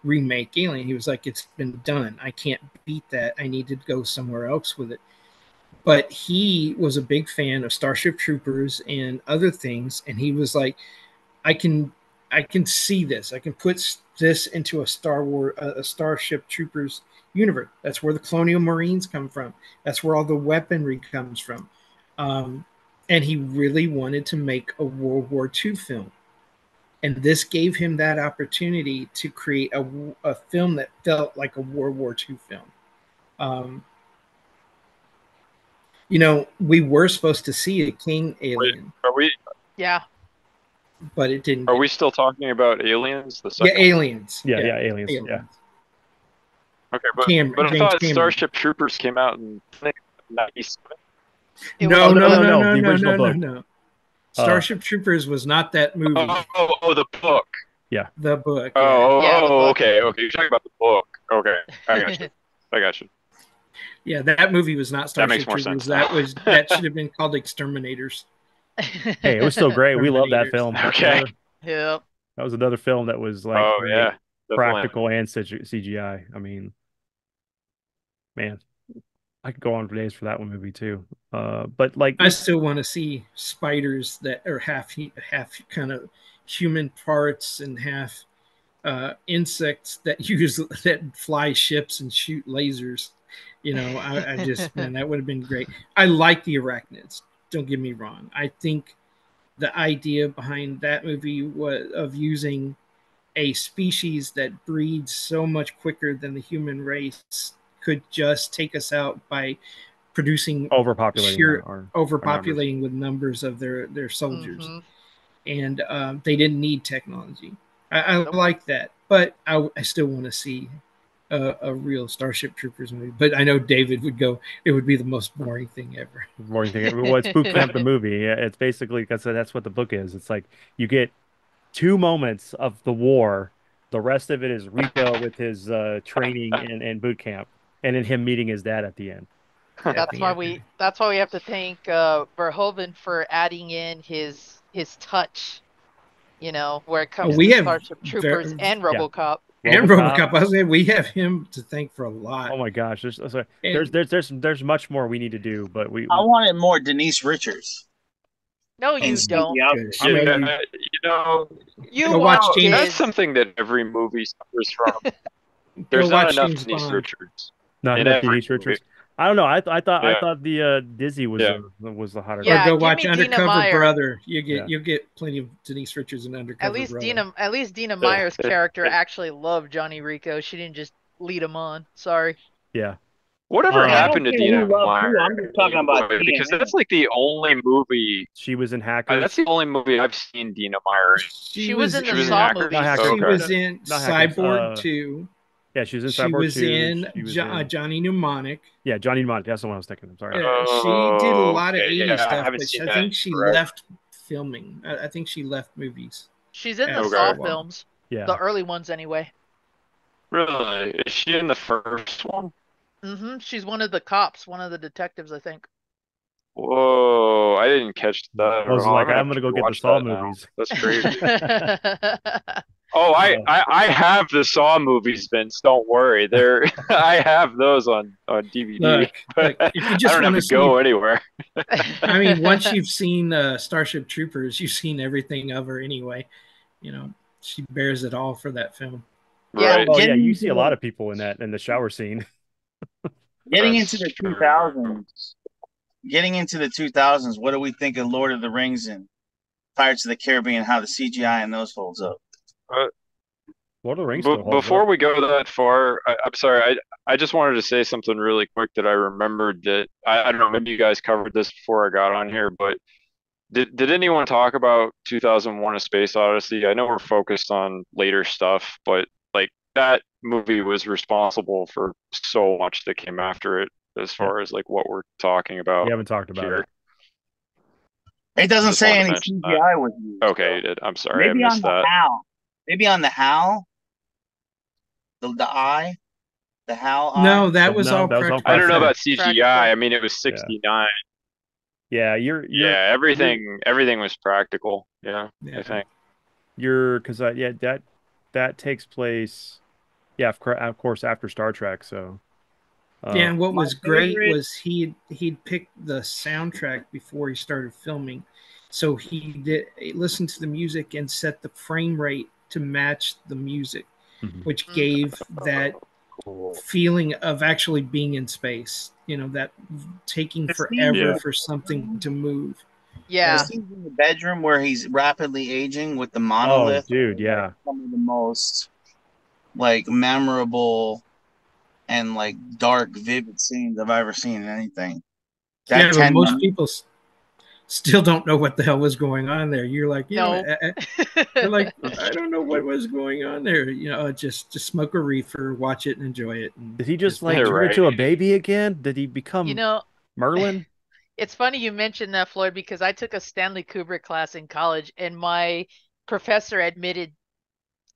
remake Alien. He was like, it's been done. I can't beat that. I need to go somewhere else with it. But he was a big fan of Starship Troopers and other things, and he was like, I can see this. I can put this into a Starship Troopers universe. That's where the Colonial Marines come from. That's where all the weaponry comes from. And he really wanted to make a World War II film. And this gave him that opportunity to create a film that felt like a World War II film. We were supposed to see a King Alien. Are we? Yeah. But it didn't. Are we still talking about Aliens? The second? Yeah, Aliens. Yeah, Aliens. Yeah. Okay, but James I thought Cameron. Starship Troopers came out in 97. No. The original book. No. Starship Troopers was not that movie. Oh, the book. Yeah. The book. Yeah, the book. Okay. You're talking about the book. Okay, I got you. Yeah, that movie was not That Starship makes more Troopers. sense. That should have been called Exterminators. Hey, it was still great. We love that film. Okay. Yep. That was another film that was like Oh yeah, definitely. practical and CGI. I mean, man, I could go on for days for that one movie too. But like, I still want to see spiders that are half kind of human parts and half insects that fly ships and shoot lasers. I just, man, that would have been great. I like the arachnids. Don't get me wrong. I think the idea behind that movie was of using a species that breeds so much quicker than the human race could just take us out by producing overpopulating with numbers of their soldiers. And they didn't need technology. I like that, but I still want to see a real Starship Troopers movie. But I know David would go, it would be the most boring thing ever. Boring thing ever. Well, it's Boot Camp the movie. Yeah, it's basically, because that's what the book is. It's like you get 2 moments of the war. The rest of it is Rico with his training in boot camp, and then him meeting his dad at the end. That's why we have to thank Verhoeven for adding in his touch, where it comes to Starship Troopers and RoboCop. And RoboCop. I was saying we have him to thank for a lot. Oh my gosh, there's much more we need to do, but I wanted more Denise Richards. No, you don't. You watch. That's something that every movie suffers from. There's not enough Denise Richards. Not enough Denise Richards. I don't know. I thought the Dizzy was the hotter. Yeah, or go watch Undercover Brother. You'll get plenty of Denise Richards in Undercover Brother. At least Dina Meyer's character actually loved Johnny Rico. She didn't just lead him on. Sorry. Yeah. Whatever happened to Dina Meyer? I'm just talking about because that's like the only movie she was in. Hackers. That's the only movie I've seen Dina Meyer in. She was in the Saw movie. She was in Cyborg 2. Yeah, she was in Cyborg 2. She was in Johnny Mnemonic. Yeah, Johnny Mnemonic. That's the one I was thinking. I'm sorry. She did a lot of 80s stuff, but I think she left filming. I think she left movies. She's in the Saw films. Yeah. The early ones, anyway. Really? Is she in the first one? Mm-hmm. She's one of the cops, one of the detectives, I think. Whoa, I didn't catch that. I was like, I'm going to go get the Saw movies. That's crazy. Oh, I have the Saw movies, Vince. Don't worry. I have those on DVD. Look, if you just I don't have to go anywhere. I mean, once you've seen Starship Troopers, you've seen everything of her anyway. she bears it all for that film. Yeah. Right. Oh yeah, Getting you into see a lot of people in that in the shower scene. getting That's into the true. 2000s. Getting into the 2000s, what do we think of Lord of the Rings and Pirates of the Caribbean? How the CGI in those holds up? Uh, Lord of the Rings still holds Before up. we go that far, I'm sorry. I just wanted to say something really quick that I remembered that I don't know. Maybe you guys covered this before I got on here, but did anyone talk about 2001: A Space Odyssey? I know we're focused on later stuff, but like that movie was responsible for so much that came after it, as Yeah, far as like what we're talking we about haven't talked about here. it. It doesn't Just say wanted to any mention that. CGI was used, Okay, though. you did. I'm sorry, I Maybe on missed the that. HAL. Maybe on the HAL, the eye, the HAL eye. No, that But was no, all that was all practical I don't know about practical. effects. CGI. Practical. I mean, it was Yeah, 69. yeah. Yeah, You're everything was practical. Yeah, I Yeah. think. because yeah, that takes place. Yeah, of course, after Star Trek. So, Yeah, uh, and what My was great favorite. was he'd picked the soundtrack before he started filming, so he listened to the music and set the frame rate to match the music, mhm. which Mm. gave that Cool. feeling of actually being in space. You know, that taking The scenes in forever Yeah. the for something to move. the Yeah. scenes in the bedroom where he's rapidly aging with the Oh, monolith dude, are like yeah. some of the most like memorable and like dark, vivid scenes I've ever seen in anything. That Yeah, but 10 most minutes. people still don't know what the hell was going on there. You're like, No. they're like, I don't know what was going on there. Just smoke a reefer, watch it, and enjoy it, and Did he just just like You're turn enjoy it. right. into a baby again? Did he You become know, Merlin? it's funny you mentioned that, Floyd, because I took a Stanley Kubrick class in college, and my professor admitted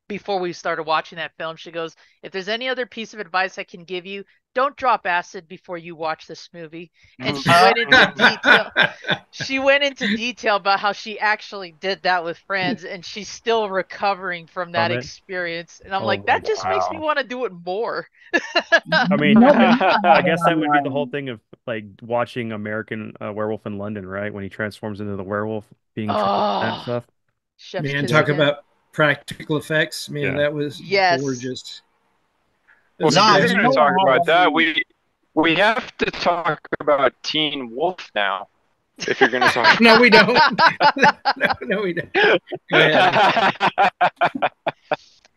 before we started watching that film, she goes, "If there's any other piece of advice I can give you, don't drop acid before you watch this movie." And she went into detail. She went into detail about how she actually did that with friends, and she's still recovering from that From it? experience. And I'm Oh like, my that just makes gosh. me want to do it more. I You mean, know, yeah, you know I I have guess that that on would be the whole my thing of like watching American Werewolf in London, right? When he transforms into the werewolf, being trapped in that Oh, stuff. chef's Man, kiss Yeah, talk again. about practical effects. Man, yeah. that was Yes. gorgeous. That Well, was a if Zom, we're you going to know masterpiece. I talk have about that that, on we have to talk about Teen Wolf now. If you're going to talk. No, we don't. No, we don't. Go ahead.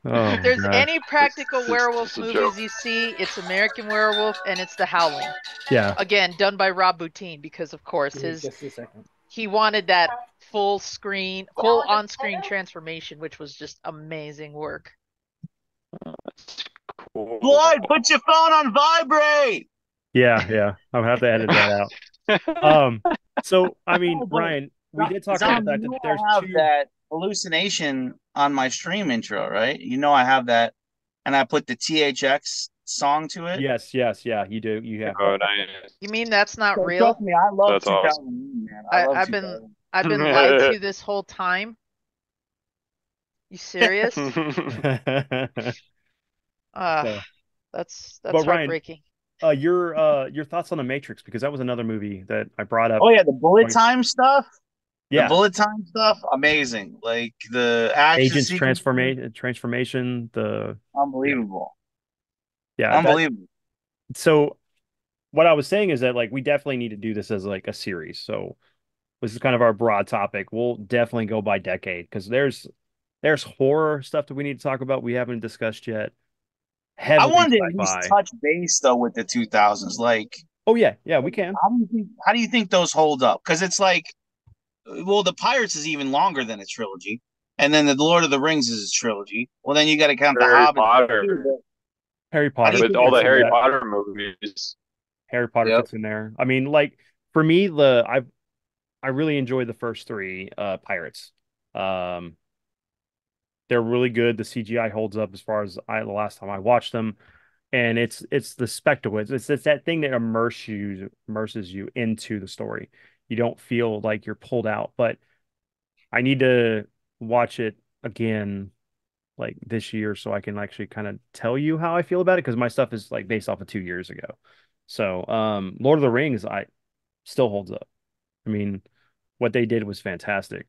Oh If my there's gosh. any practical werewolf It's a joke. movies you see, it's American Werewolf and it's The Howling. Yeah. Again, done by Rob Bottin because of course Give me just a second. he wanted that full on-screen transformation, which was just amazing work. Cool. Floyd, put your phone on vibrate. Yeah, yeah. I'll have to edit that out. So I mean, No, but Ryan, we did talk about Zom, that. you know There's I have two. that hallucination on my stream intro, right? You know I have that, and I put the THX song to it. Yes, yes, yeah. You do. You have Oh, that. You nice. mean that's not So trust real? me, I love That's awesome. 2000, man. I I, love I've been 2000. I've been lied to this whole time. You serious? Ah, So, that's but Ryan, heartbreaking. your thoughts on the Matrix, because that was another movie that I brought up. Oh yeah, the bullet When, time stuff. The yeah, bullet time stuff, amazing. Like the action agents sequences, transformation. Yeah, unbelievable, yeah. That unbelievable. so what I was saying is that like we definitely need to do this as like a series. So this is kind of our broad topic. We'll definitely go by decade because there's horror stuff that we need to talk about we haven't discussed yet. I Heavily wanted to at least sci-fi. touch base though with the 2000s. Like, Oh yeah, yeah, we can. how do you think those hold up? Because it's like, well, the Pirates is even longer than a trilogy, and then the Lord of the Rings is a trilogy. Well, then you got to count the Harry Hobbit too. Potter. But Harry how do Potter you With think all that the fits in holds Harry that. up? Potter movies. Harry Potter Yep. fits in there. I mean, like for me, I really enjoyed the first three Pirates. Um, they're really good. The CGI holds up as far as the last time I watched them, and it's the spectacle. It's that thing that immerses you into the story. You don't feel like you're pulled out. But I need to watch it again like this year so I can actually kind of tell you how I feel about it because my stuff is like based off of 2 years ago. So, Lord of the Rings, I still holds up. I mean, what they did was fantastic.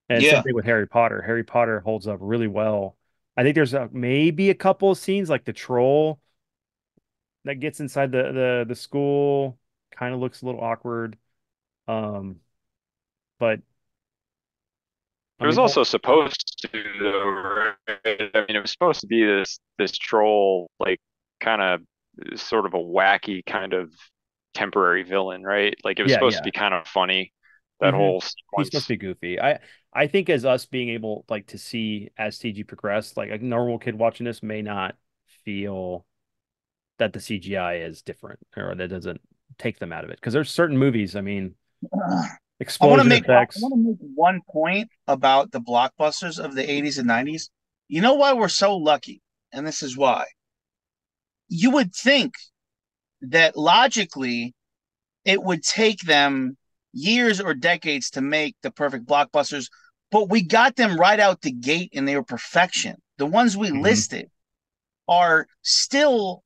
And same Yeah. thing with Harry Potter. Harry Potter holds up really well. I think there's maybe a couple of scenes like the troll that gets inside the school kind of looks a little awkward. Um, but I It was mean, also supposed to, though, right? I mean, it was supposed to be this troll, like kind of sort of a wacky kind of temporary villain, right? Like it was yeah, supposed to yeah. be kind of funny, that hmm whole He's supposed to sequence. be goofy. I think as us being able like to see as CG progressed, like a normal kid watching this may not feel that the CGI is different or that doesn't take them out of it. Because there's certain movies, I mean, I want to explosion make I effects. want to make one point about the blockbusters of the 80s and 90s. You know why we're so lucky? And this is why. You would think that logically it would take them years or decades to make the perfect blockbusters, but we got them right out the gate and they were perfection. The ones we Mhm. listed are still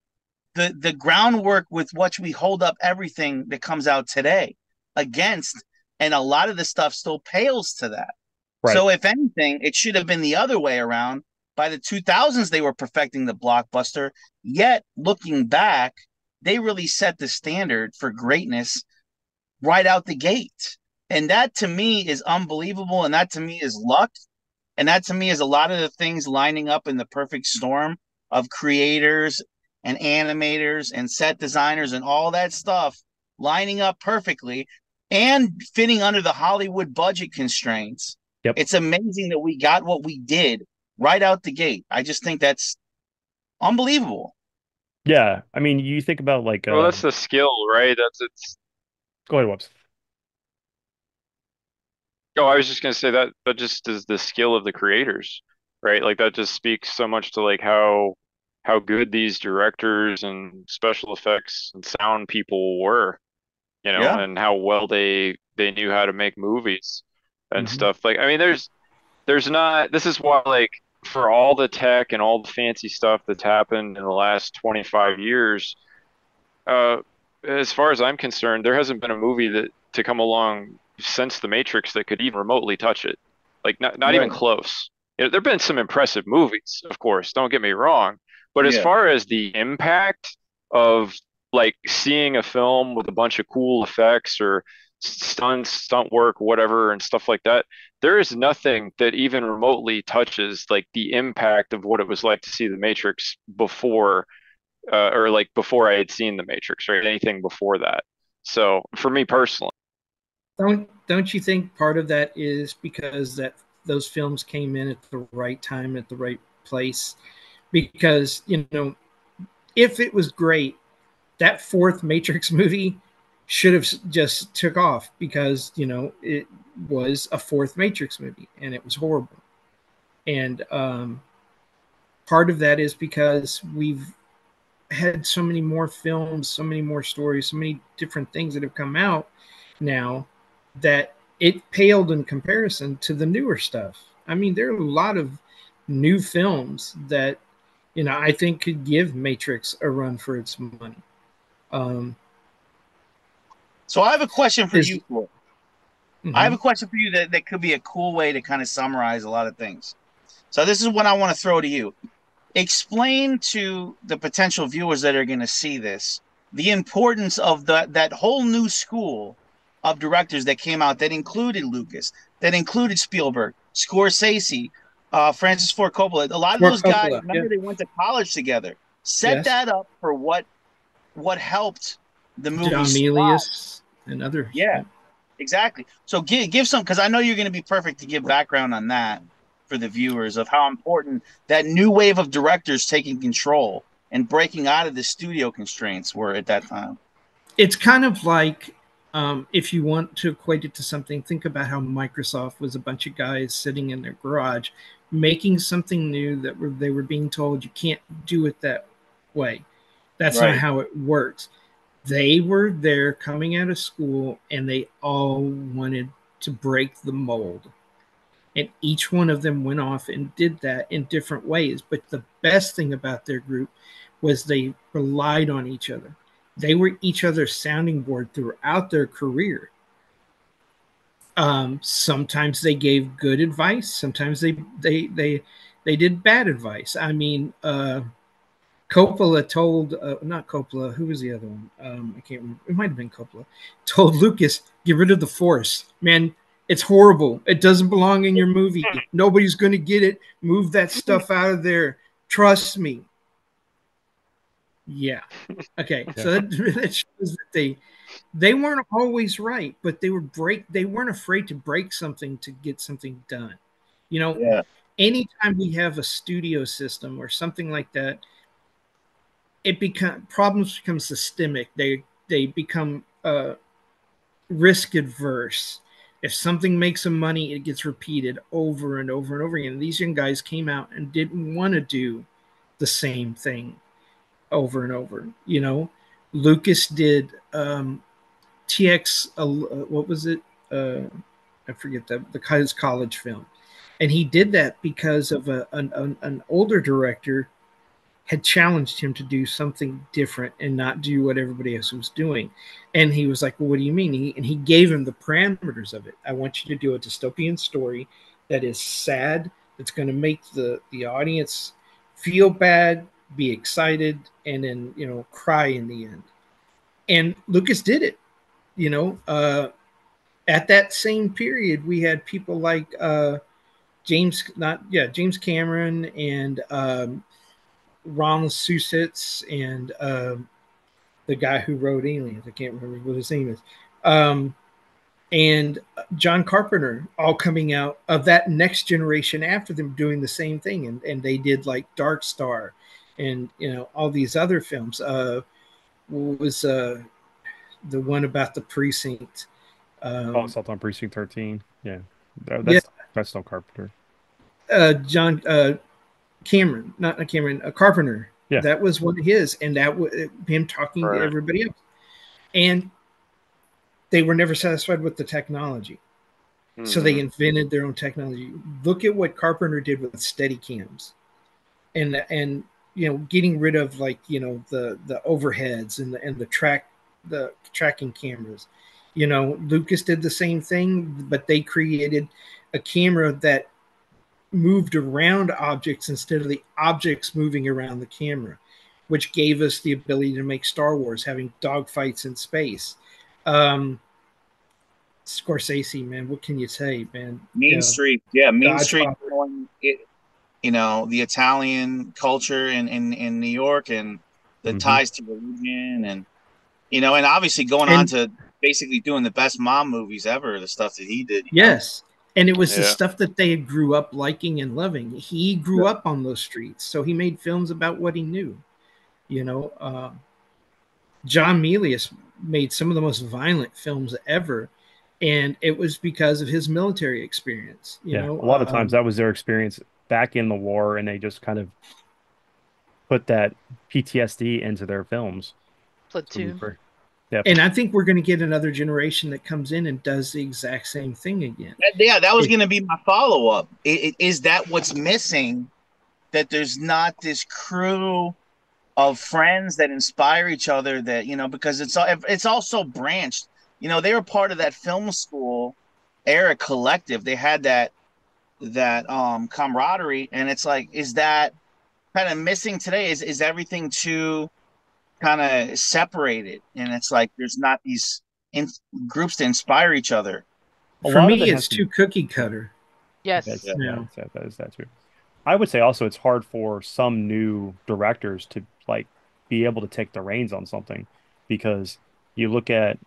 the groundwork with which we hold up everything that comes out today against, and a lot of the stuff still pales to that. Right. So if anything, it should have been the other way around. By the 2000s, they were perfecting the blockbuster. Yet, looking back, they really set the standard for greatness right out the gate. And that to me is unbelievable. And that to me is luck. And that to me is a lot of the things lining up in the perfect storm of creators and animators and set designers and all that stuff lining up perfectly and fitting under the Hollywood budget constraints. Yep. It's amazing that we got what we did right out the gate. I just think that's unbelievable. Yeah. I mean, you think about like Well, that's the skill, right? That's it's. go ahead, Whoops. Oh, I was just gonna say that that just is the skill of the creators, right? Like that just speaks so much to like how good these directors and special effects and sound people were, Yeah. and how well they knew how to make movies and Mhm. stuff. Like, I mean, there's not. This is why, like, for all the tech and all the fancy stuff that's happened in the last 25 years, uh, as far as I'm concerned, there hasn't been a movie that to come along since The Matrix that could even remotely touch it. Like, not even Right. close. There've been some impressive movies, of course, don't get me wrong. But as Yeah. far as the impact of like seeing a film with a bunch of cool effects or stunts, stunt work, whatever, and stuff like that, there is nothing that even remotely touches like the impact of what it was like to see The Matrix before or like before I had seen The Matrix, right? Anything before that. So for me personally, Don't you think part of that is because that those films came in at the right time at the right place? Because if it was great, that fourth Matrix movie should have just took off because it was a fourth Matrix movie and it was horrible. And part of that is because we've had so many more films, so many more stories, so many different things that have come out now that it paled in comparison to the newer stuff. I mean, there are a lot of new films that I think could give Matrix a run for its money. Um, So I have a question for is you, Floyd. I have mhm. a question for you that could be a cool way to kind of summarize a lot of things. So this is what I want to throw to you. Explain to the potential viewers that are going to see this the importance of that whole new school of directors that came out that included Lucas, that included Spielberg, Scorsese, Francis Ford Coppola. A lot of Ford those guys, Coppola, yeah, remember, they went to college together. Set yes, that up for what helped the movie John survive. Milius and others. Yeah. Yeah. Exactly. So give some, because I know you're going to be perfect to give background on that for the viewers of how important that new wave of directors taking control and breaking out of the studio constraints were at that time. It's kind of like if you want to equate it to something, think about how Microsoft was a bunch of guys sitting in their garage making something new that they were being told you can't do it that way. That's not Right. how it works. They were there coming out of school and they all wanted to break the mold. And each one of them went off and did that in different ways. But the best thing about their group was they relied on each other. They were each other's sounding board throughout their career. Sometimes they gave good advice. Sometimes they did bad advice. I mean, Coppola told not Coppola. Who was the other one? I can't remember. It might have been Coppola. Told Lucas, get rid of the Force, man. It's horrible. It doesn't belong in your movie. Nobody's going to get it. Move that stuff out of there. Trust me. Yeah. Okay. So that shows that they weren't always right, but they weren't afraid to break something to get something done. You know, Yeah. anytime we have a studio system or something like that, problems become systemic. They become risk adverse. If something makes some money, it gets repeated over and over and over again. These young guys came out and didn't want to do the same thing over and over. You know, Lucas did TX. What was it? I forget the college film, and he did that because of an older director had challenged him to do something different and not do what everybody else was doing. And he was like, well, what do you mean? And he gave him the parameters of it. I want you to do a dystopian story that is sad, that's going to make the audience feel bad, be excited, and then, you know, cry in the end. And Lucas did it. You know, at that same period, we had people like James Cameron and Ron Susitz and the guy who wrote Aliens. I can't remember what his name is. And John Carpenter, all coming out of that next generation after them, doing the same thing. And they did like Dark Star and, you know, all these other films. What was the one about the precinct? Assault on Precinct 13. Yeah. That's still Carpenter. John Cameron, not Cameron, Carpenter. Yeah. That was one of his, and that was him talking to everybody else. And they were never satisfied with the technology. Mm-hmm. So they invented their own technology. Look at what Carpenter did with Steadicams. And you know, getting rid of, like, you know, the overheads and the tracking cameras. You know, Lucas did the same thing, but they created a camera that moved around objects instead of the objects moving around the camera, which gave us the ability to make Star Wars, having dogfights in space. Scorsese, man, what can you say, man? Mean Street, Mean Street. You know, the Italian culture in New York and the ties to religion, and, you know, and obviously going on to basically doing the best mom movies ever, the stuff that he did. Yes. And it was the stuff that they grew up liking and loving. He grew up on those streets, so he made films about what he knew. You know, John Milius made some of the most violent films ever, and it was because of his military experience. You know, a lot of times that was their experience back in the war, and they just kind of put that PTSD into their films. Platoon. Yeah. And I think we're going to get another generation that comes in and does the exact same thing again. Yeah, that was going to be my follow-up. Is that what's missing? That there's not this crew of friends that inspire each other, that, you know, because it's also branched. You know, they were part of that film school era collective. They had that camaraderie, and it's like, is that kind of missing today? Is everything too kind of separated, and it's like there's not these groups to inspire each other? For me, it's too cookie cutter. Yes. That is that too. I would say also it's hard for some new directors to, like, be able to take the reins on something, because you look at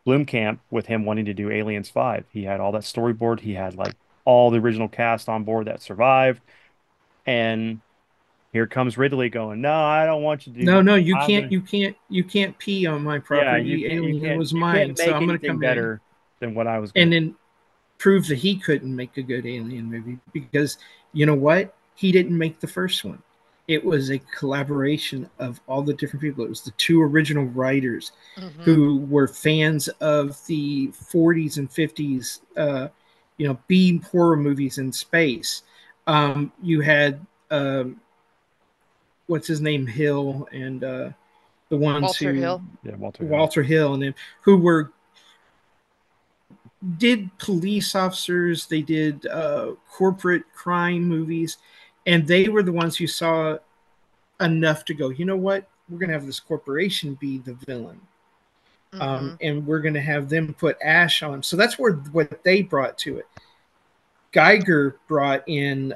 Blomkamp with him wanting to do Aliens 5. He had all that storyboard. He had, like, all the original cast on board that survived, and here comes Ridley going, "No, I don't want you to do No, you can't pee on my property. Yeah, Alien was mine, so I'm going to come better than what I was going to." And then prove that he couldn't make a good Alien movie, because you know what? He didn't make the first one. It was a collaboration of all the different people. It was the two original writers who were fans of the 40s and 50s, you know, B horror movies in space. You had what's his name, Hill, and the ones Walter Hill. Yeah, Walter Hill, and then who were did police officers, they did corporate crime movies, and they were the ones who saw enough to go, you know what? We're going to have this corporation be the villain. Mhm. And we're going to have them put ash on. So that's what they brought to it. Geiger brought in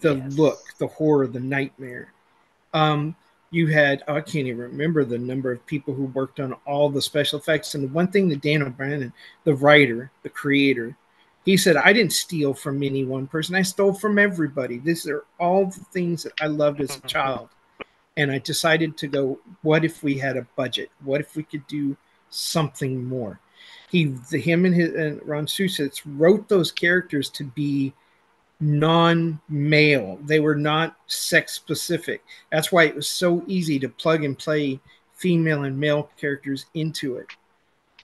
the Yes. look, the horror, the nightmare. You had, I can't even remember the number of people who worked on all the special effects. And the one thing that Dan O'Bannon, the writer, the creator, he said, I didn't steal from any one person. I stole from everybody. These are all the things that I loved as a child. And I decided to go, what if we had a budget? What if we could do something more? Him and Ron Susitz wrote those characters to be non-male. They were not sex specific. That's why it was so easy to plug and play female and male characters into it.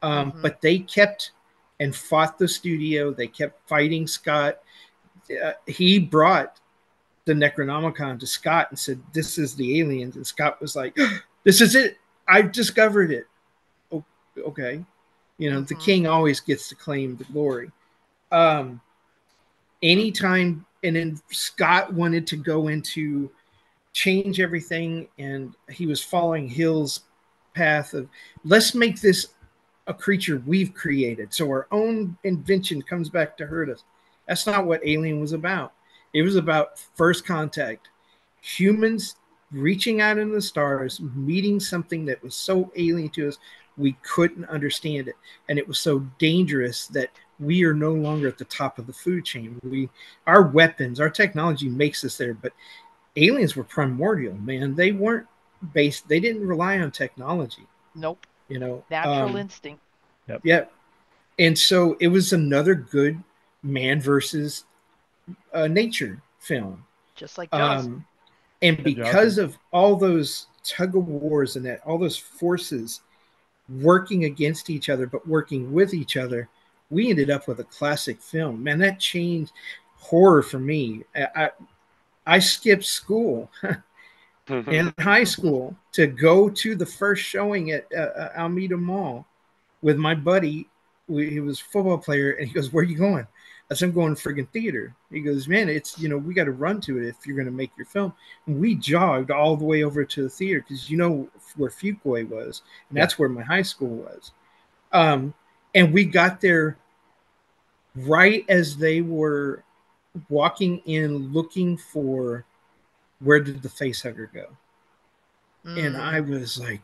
But they kept and fought the studio. They kept fighting Scott. He brought the Necronomicon to Scott and said, "This is the aliens." And Scott was like, "This is it. I've discovered it." Oh, okay. The king always gets to claim the glory. Anytime, and then Scott wanted to go into change everything, and he was following Hill's path of, let's make this a creature we've created, so our own invention comes back to hurt us. That's not what Alien was about. It was about first contact, humans reaching out into the stars, meeting something that was so alien to us we couldn't understand it, and it was so dangerous that we are no longer at the top of the food chain. Our weapons, our technology makes us there, but aliens were primordial, man. They weren't based. They didn't rely on technology. Nope. Natural instinct. Yep. Yeah. And so it was another good man versus nature film. Just like Jaws. And because of all those tug of wars and all those forces working against each other, but working with each other, we ended up with a classic film. Man, that changed horror for me. I skipped school in high school to go to the first showing at Alameda Mall with my buddy. He was a football player, and he goes, "Where are you going?" I said, "I'm going to friggin' theater." He goes, "Man, it's, we got to run to it if you're going to make your film." And we jogged all the way over to the theater because where Fuquay was, and that's where my high school was. And we got there right as they were walking in, looking for where did the facehugger go. And I was like,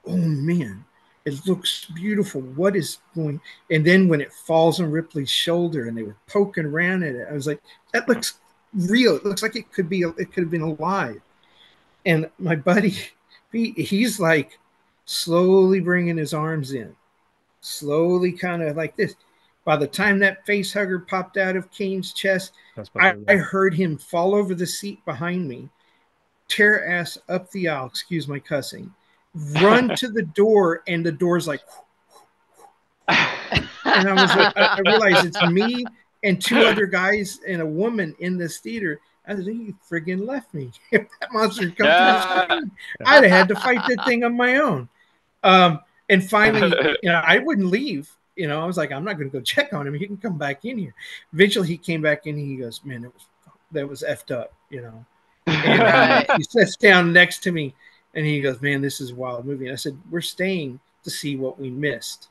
oh man, it looks beautiful. What is going? And then when it falls on Ripley's shoulder and they were poking around at it, I was like, that looks real. It looks like it could have been alive. And my buddy, he's like slowly bringing his arms in, slowly kind of like this. By the time that facehugger popped out of Kane's chest, I heard him fall over the seat behind me, tear ass up the aisle, excuse my cussing, run to the door, and the door's like, and I realized it's me and two other guys and a woman in this theater. I said, "You friggin' left me." If that monster had come through the screen, I'd have had to fight that thing on my own. And finally, I wouldn't leave. I was like, I'm not going to go check on him. He can come back in here. Eventually, he came back in. And he goes, "Man, that was effed up," And he sits down next to me, and he goes, "Man, this is a wild movie." And I said, "We're staying to see what we missed."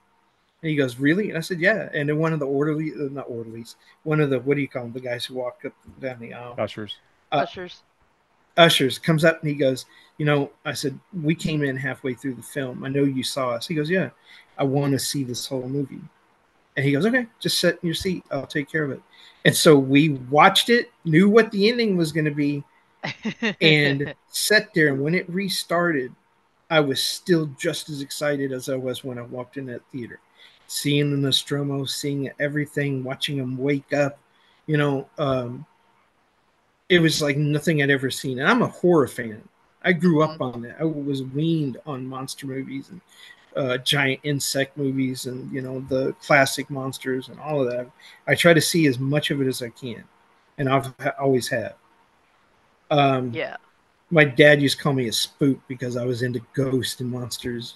And he goes, "Really?" And I said, "Yeah." And then one of the not orderlies, one of the, what do you call them, the guys who walk up down the aisle, ushers comes up, and he goes, I said, "We came in halfway through the film. I know you saw us." He goes, "Yeah, I want to see this whole movie." And he goes, "Okay, just sit in your seat. I'll take care of it." And so we watched it, knew what the ending was going to be, and sat there. And when it restarted, I was still just as excited as I was when I walked in that theater. Seeing the Nostromo, seeing everything, watching them wake up, it was like nothing I'd ever seen. And I'm a horror fan. I grew up on that. I was weaned on monster movies and giant insect movies and, the classic monsters and all of that. I try to see as much of it as I can. And I've always have. My dad used to call me a spook because I was into ghosts and monsters,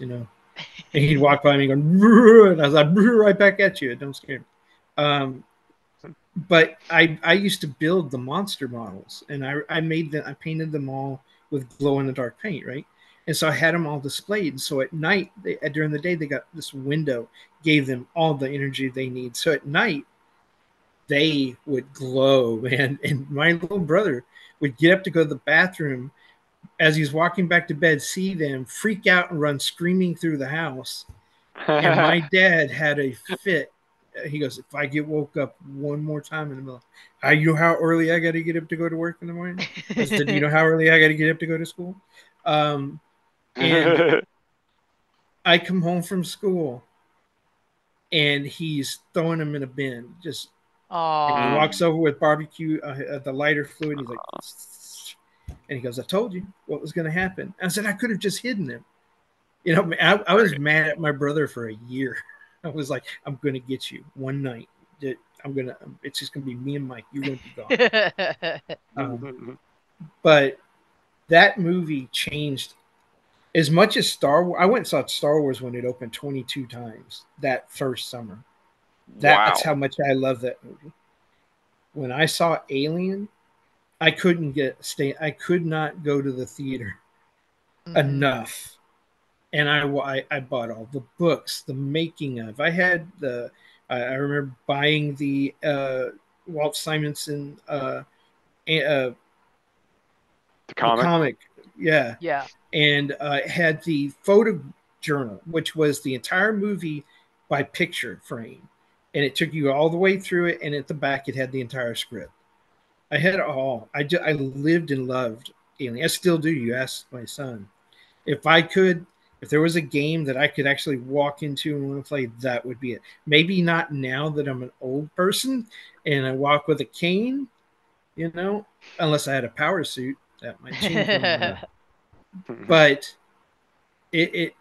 And he'd walk by me going, "Brr," and I was like, "Brr," right back at you. Don't scare me. But I used to build the monster models, and I made them. I painted them all with glow in the dark paint, right? And so I had them all displayed. And so at night, during the day, they got this window, gave them all the energy they need. So at night, they would glow, man. And my little brother would get up to go to the bathroom as he's walking back to bed, see them, freak out, and run screaming through the house. And my dad had a fit. He goes, if I get woke up one more time in the middle, you know how early I got to get up to go to work in the morning? I said, do you know how early I got to get up to go to school? And I come home from school, and he's throwing them in a bin. And he walks over with barbecue, the lighter fluid. And he's like, and he goes, I told you what was going to happen. I said, I could have just hidden them. You know, I was mad at my brother for a year. I was like, I'm going to get you one night. It's just going to be me and Mike. You're going to be gone. But that movie changed as much as Star Wars. I went and saw Star Wars when it opened 22 times that first summer. That's how much I love that movie. When I saw Alien, I could not go to the theater enough. And I bought all the books, the making of. I remember buying the Walt Simonson the comic, yeah. And had the photo journal, which was the entire movie by picture frame, and it took you all the way through it. And at the back, it had the entire script. I had it all. I lived and loved Alien. I still do. You ask my son if there was a game that I could actually walk into and want to play, that would be it. Maybe not now that I'm an old person and I walk with a cane, unless I had a power suit. That might change. But it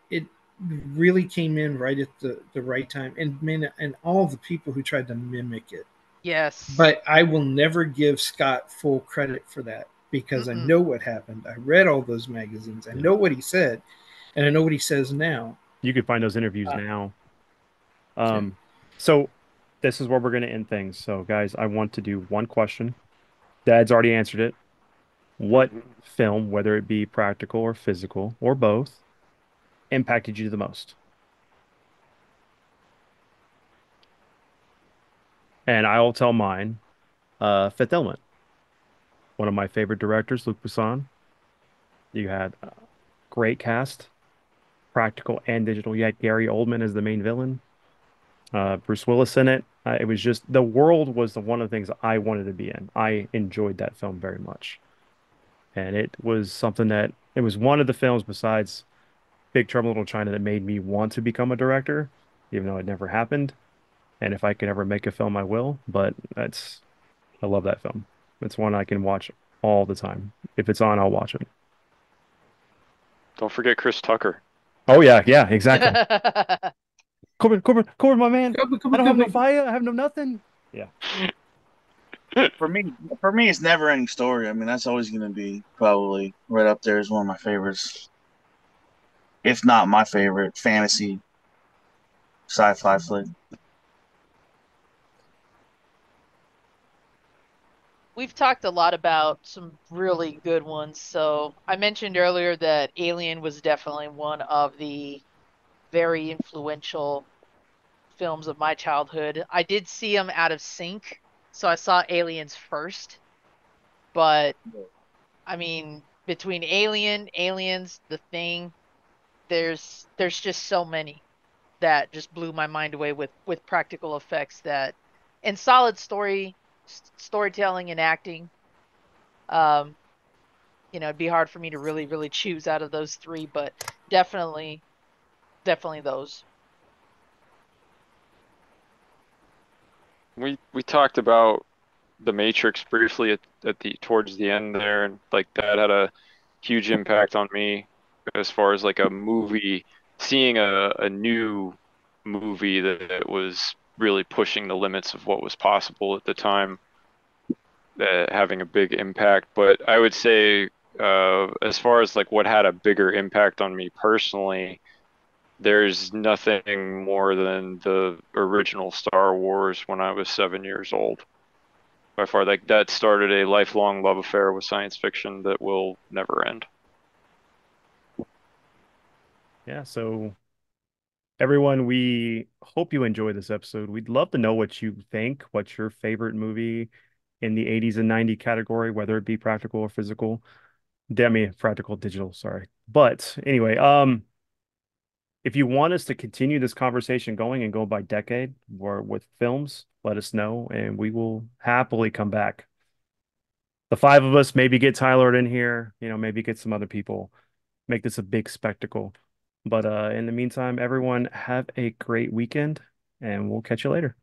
really came in right at the right time. And all the people who tried to mimic it. Yes. But I will never give Scott full credit for that because I know what happened. I read all those magazines. I know what he said. And I know what he says now. You could find those interviews now. So this is where we're going to end things. So, guys, I want to do one question. Dad's already answered it. What film, whether it be practical or physical or both, impacted you the most? And I'll tell mine. Fifth Element. One of my favorite directors, Luc Besson. You had a great cast, practical and digital. You had Gary Oldman as the main villain. Bruce Willis in it. It was just the world was one of the things I wanted to be in. I enjoyed that film very much, and it was something that it was one of the films besides Big Trouble in Little China that made me want to become a director, even though it never happened. And if I can ever make a film, I will. But I love that film. It's one I can watch all the time. If it's on, I'll watch it. Don't forget Chris Tucker. Oh yeah, exactly. Corbin, my man. Corbin, I don't have no fire. I have no nothing. Yeah. For me, it's Never Ending Story. I mean, that's always going to be probably right up there as one of my favorites, if not my favorite fantasy sci-fi flick. We've talked a lot about some really good ones. So I mentioned earlier that Alien was definitely one of the very influential films of my childhood. I did see them out of sync, so I saw Aliens first. But I mean, between Aliens, The Thing, there's just so many that just blew my mind away with practical effects and solid storytelling and acting. It'd be hard for me to really, really choose out of those three, but definitely those. We talked about The Matrix briefly at the towards the end there, and like that had a huge impact on me as far as like a movie, seeing a new movie that was really pushing the limits of what was possible at the time, having a big impact. But I would say, as far as like what had a bigger impact on me personally, there's nothing more than the original Star Wars when I was 7 years old. By far, like that started a lifelong love affair with science fiction that will never end. Yeah, so everyone, we hope you enjoy this episode. We'd love to know what you think. What's your favorite movie in the 80s and 90s category, whether it be practical or physical? Practical digital, sorry. But anyway, if you want us to continue this conversation going and go by decade or with films, let us know and we will happily come back. The five of us maybe get Tyler in here, maybe get some other people, make this a big spectacle. But in the meantime, everyone have a great weekend and we'll catch you later.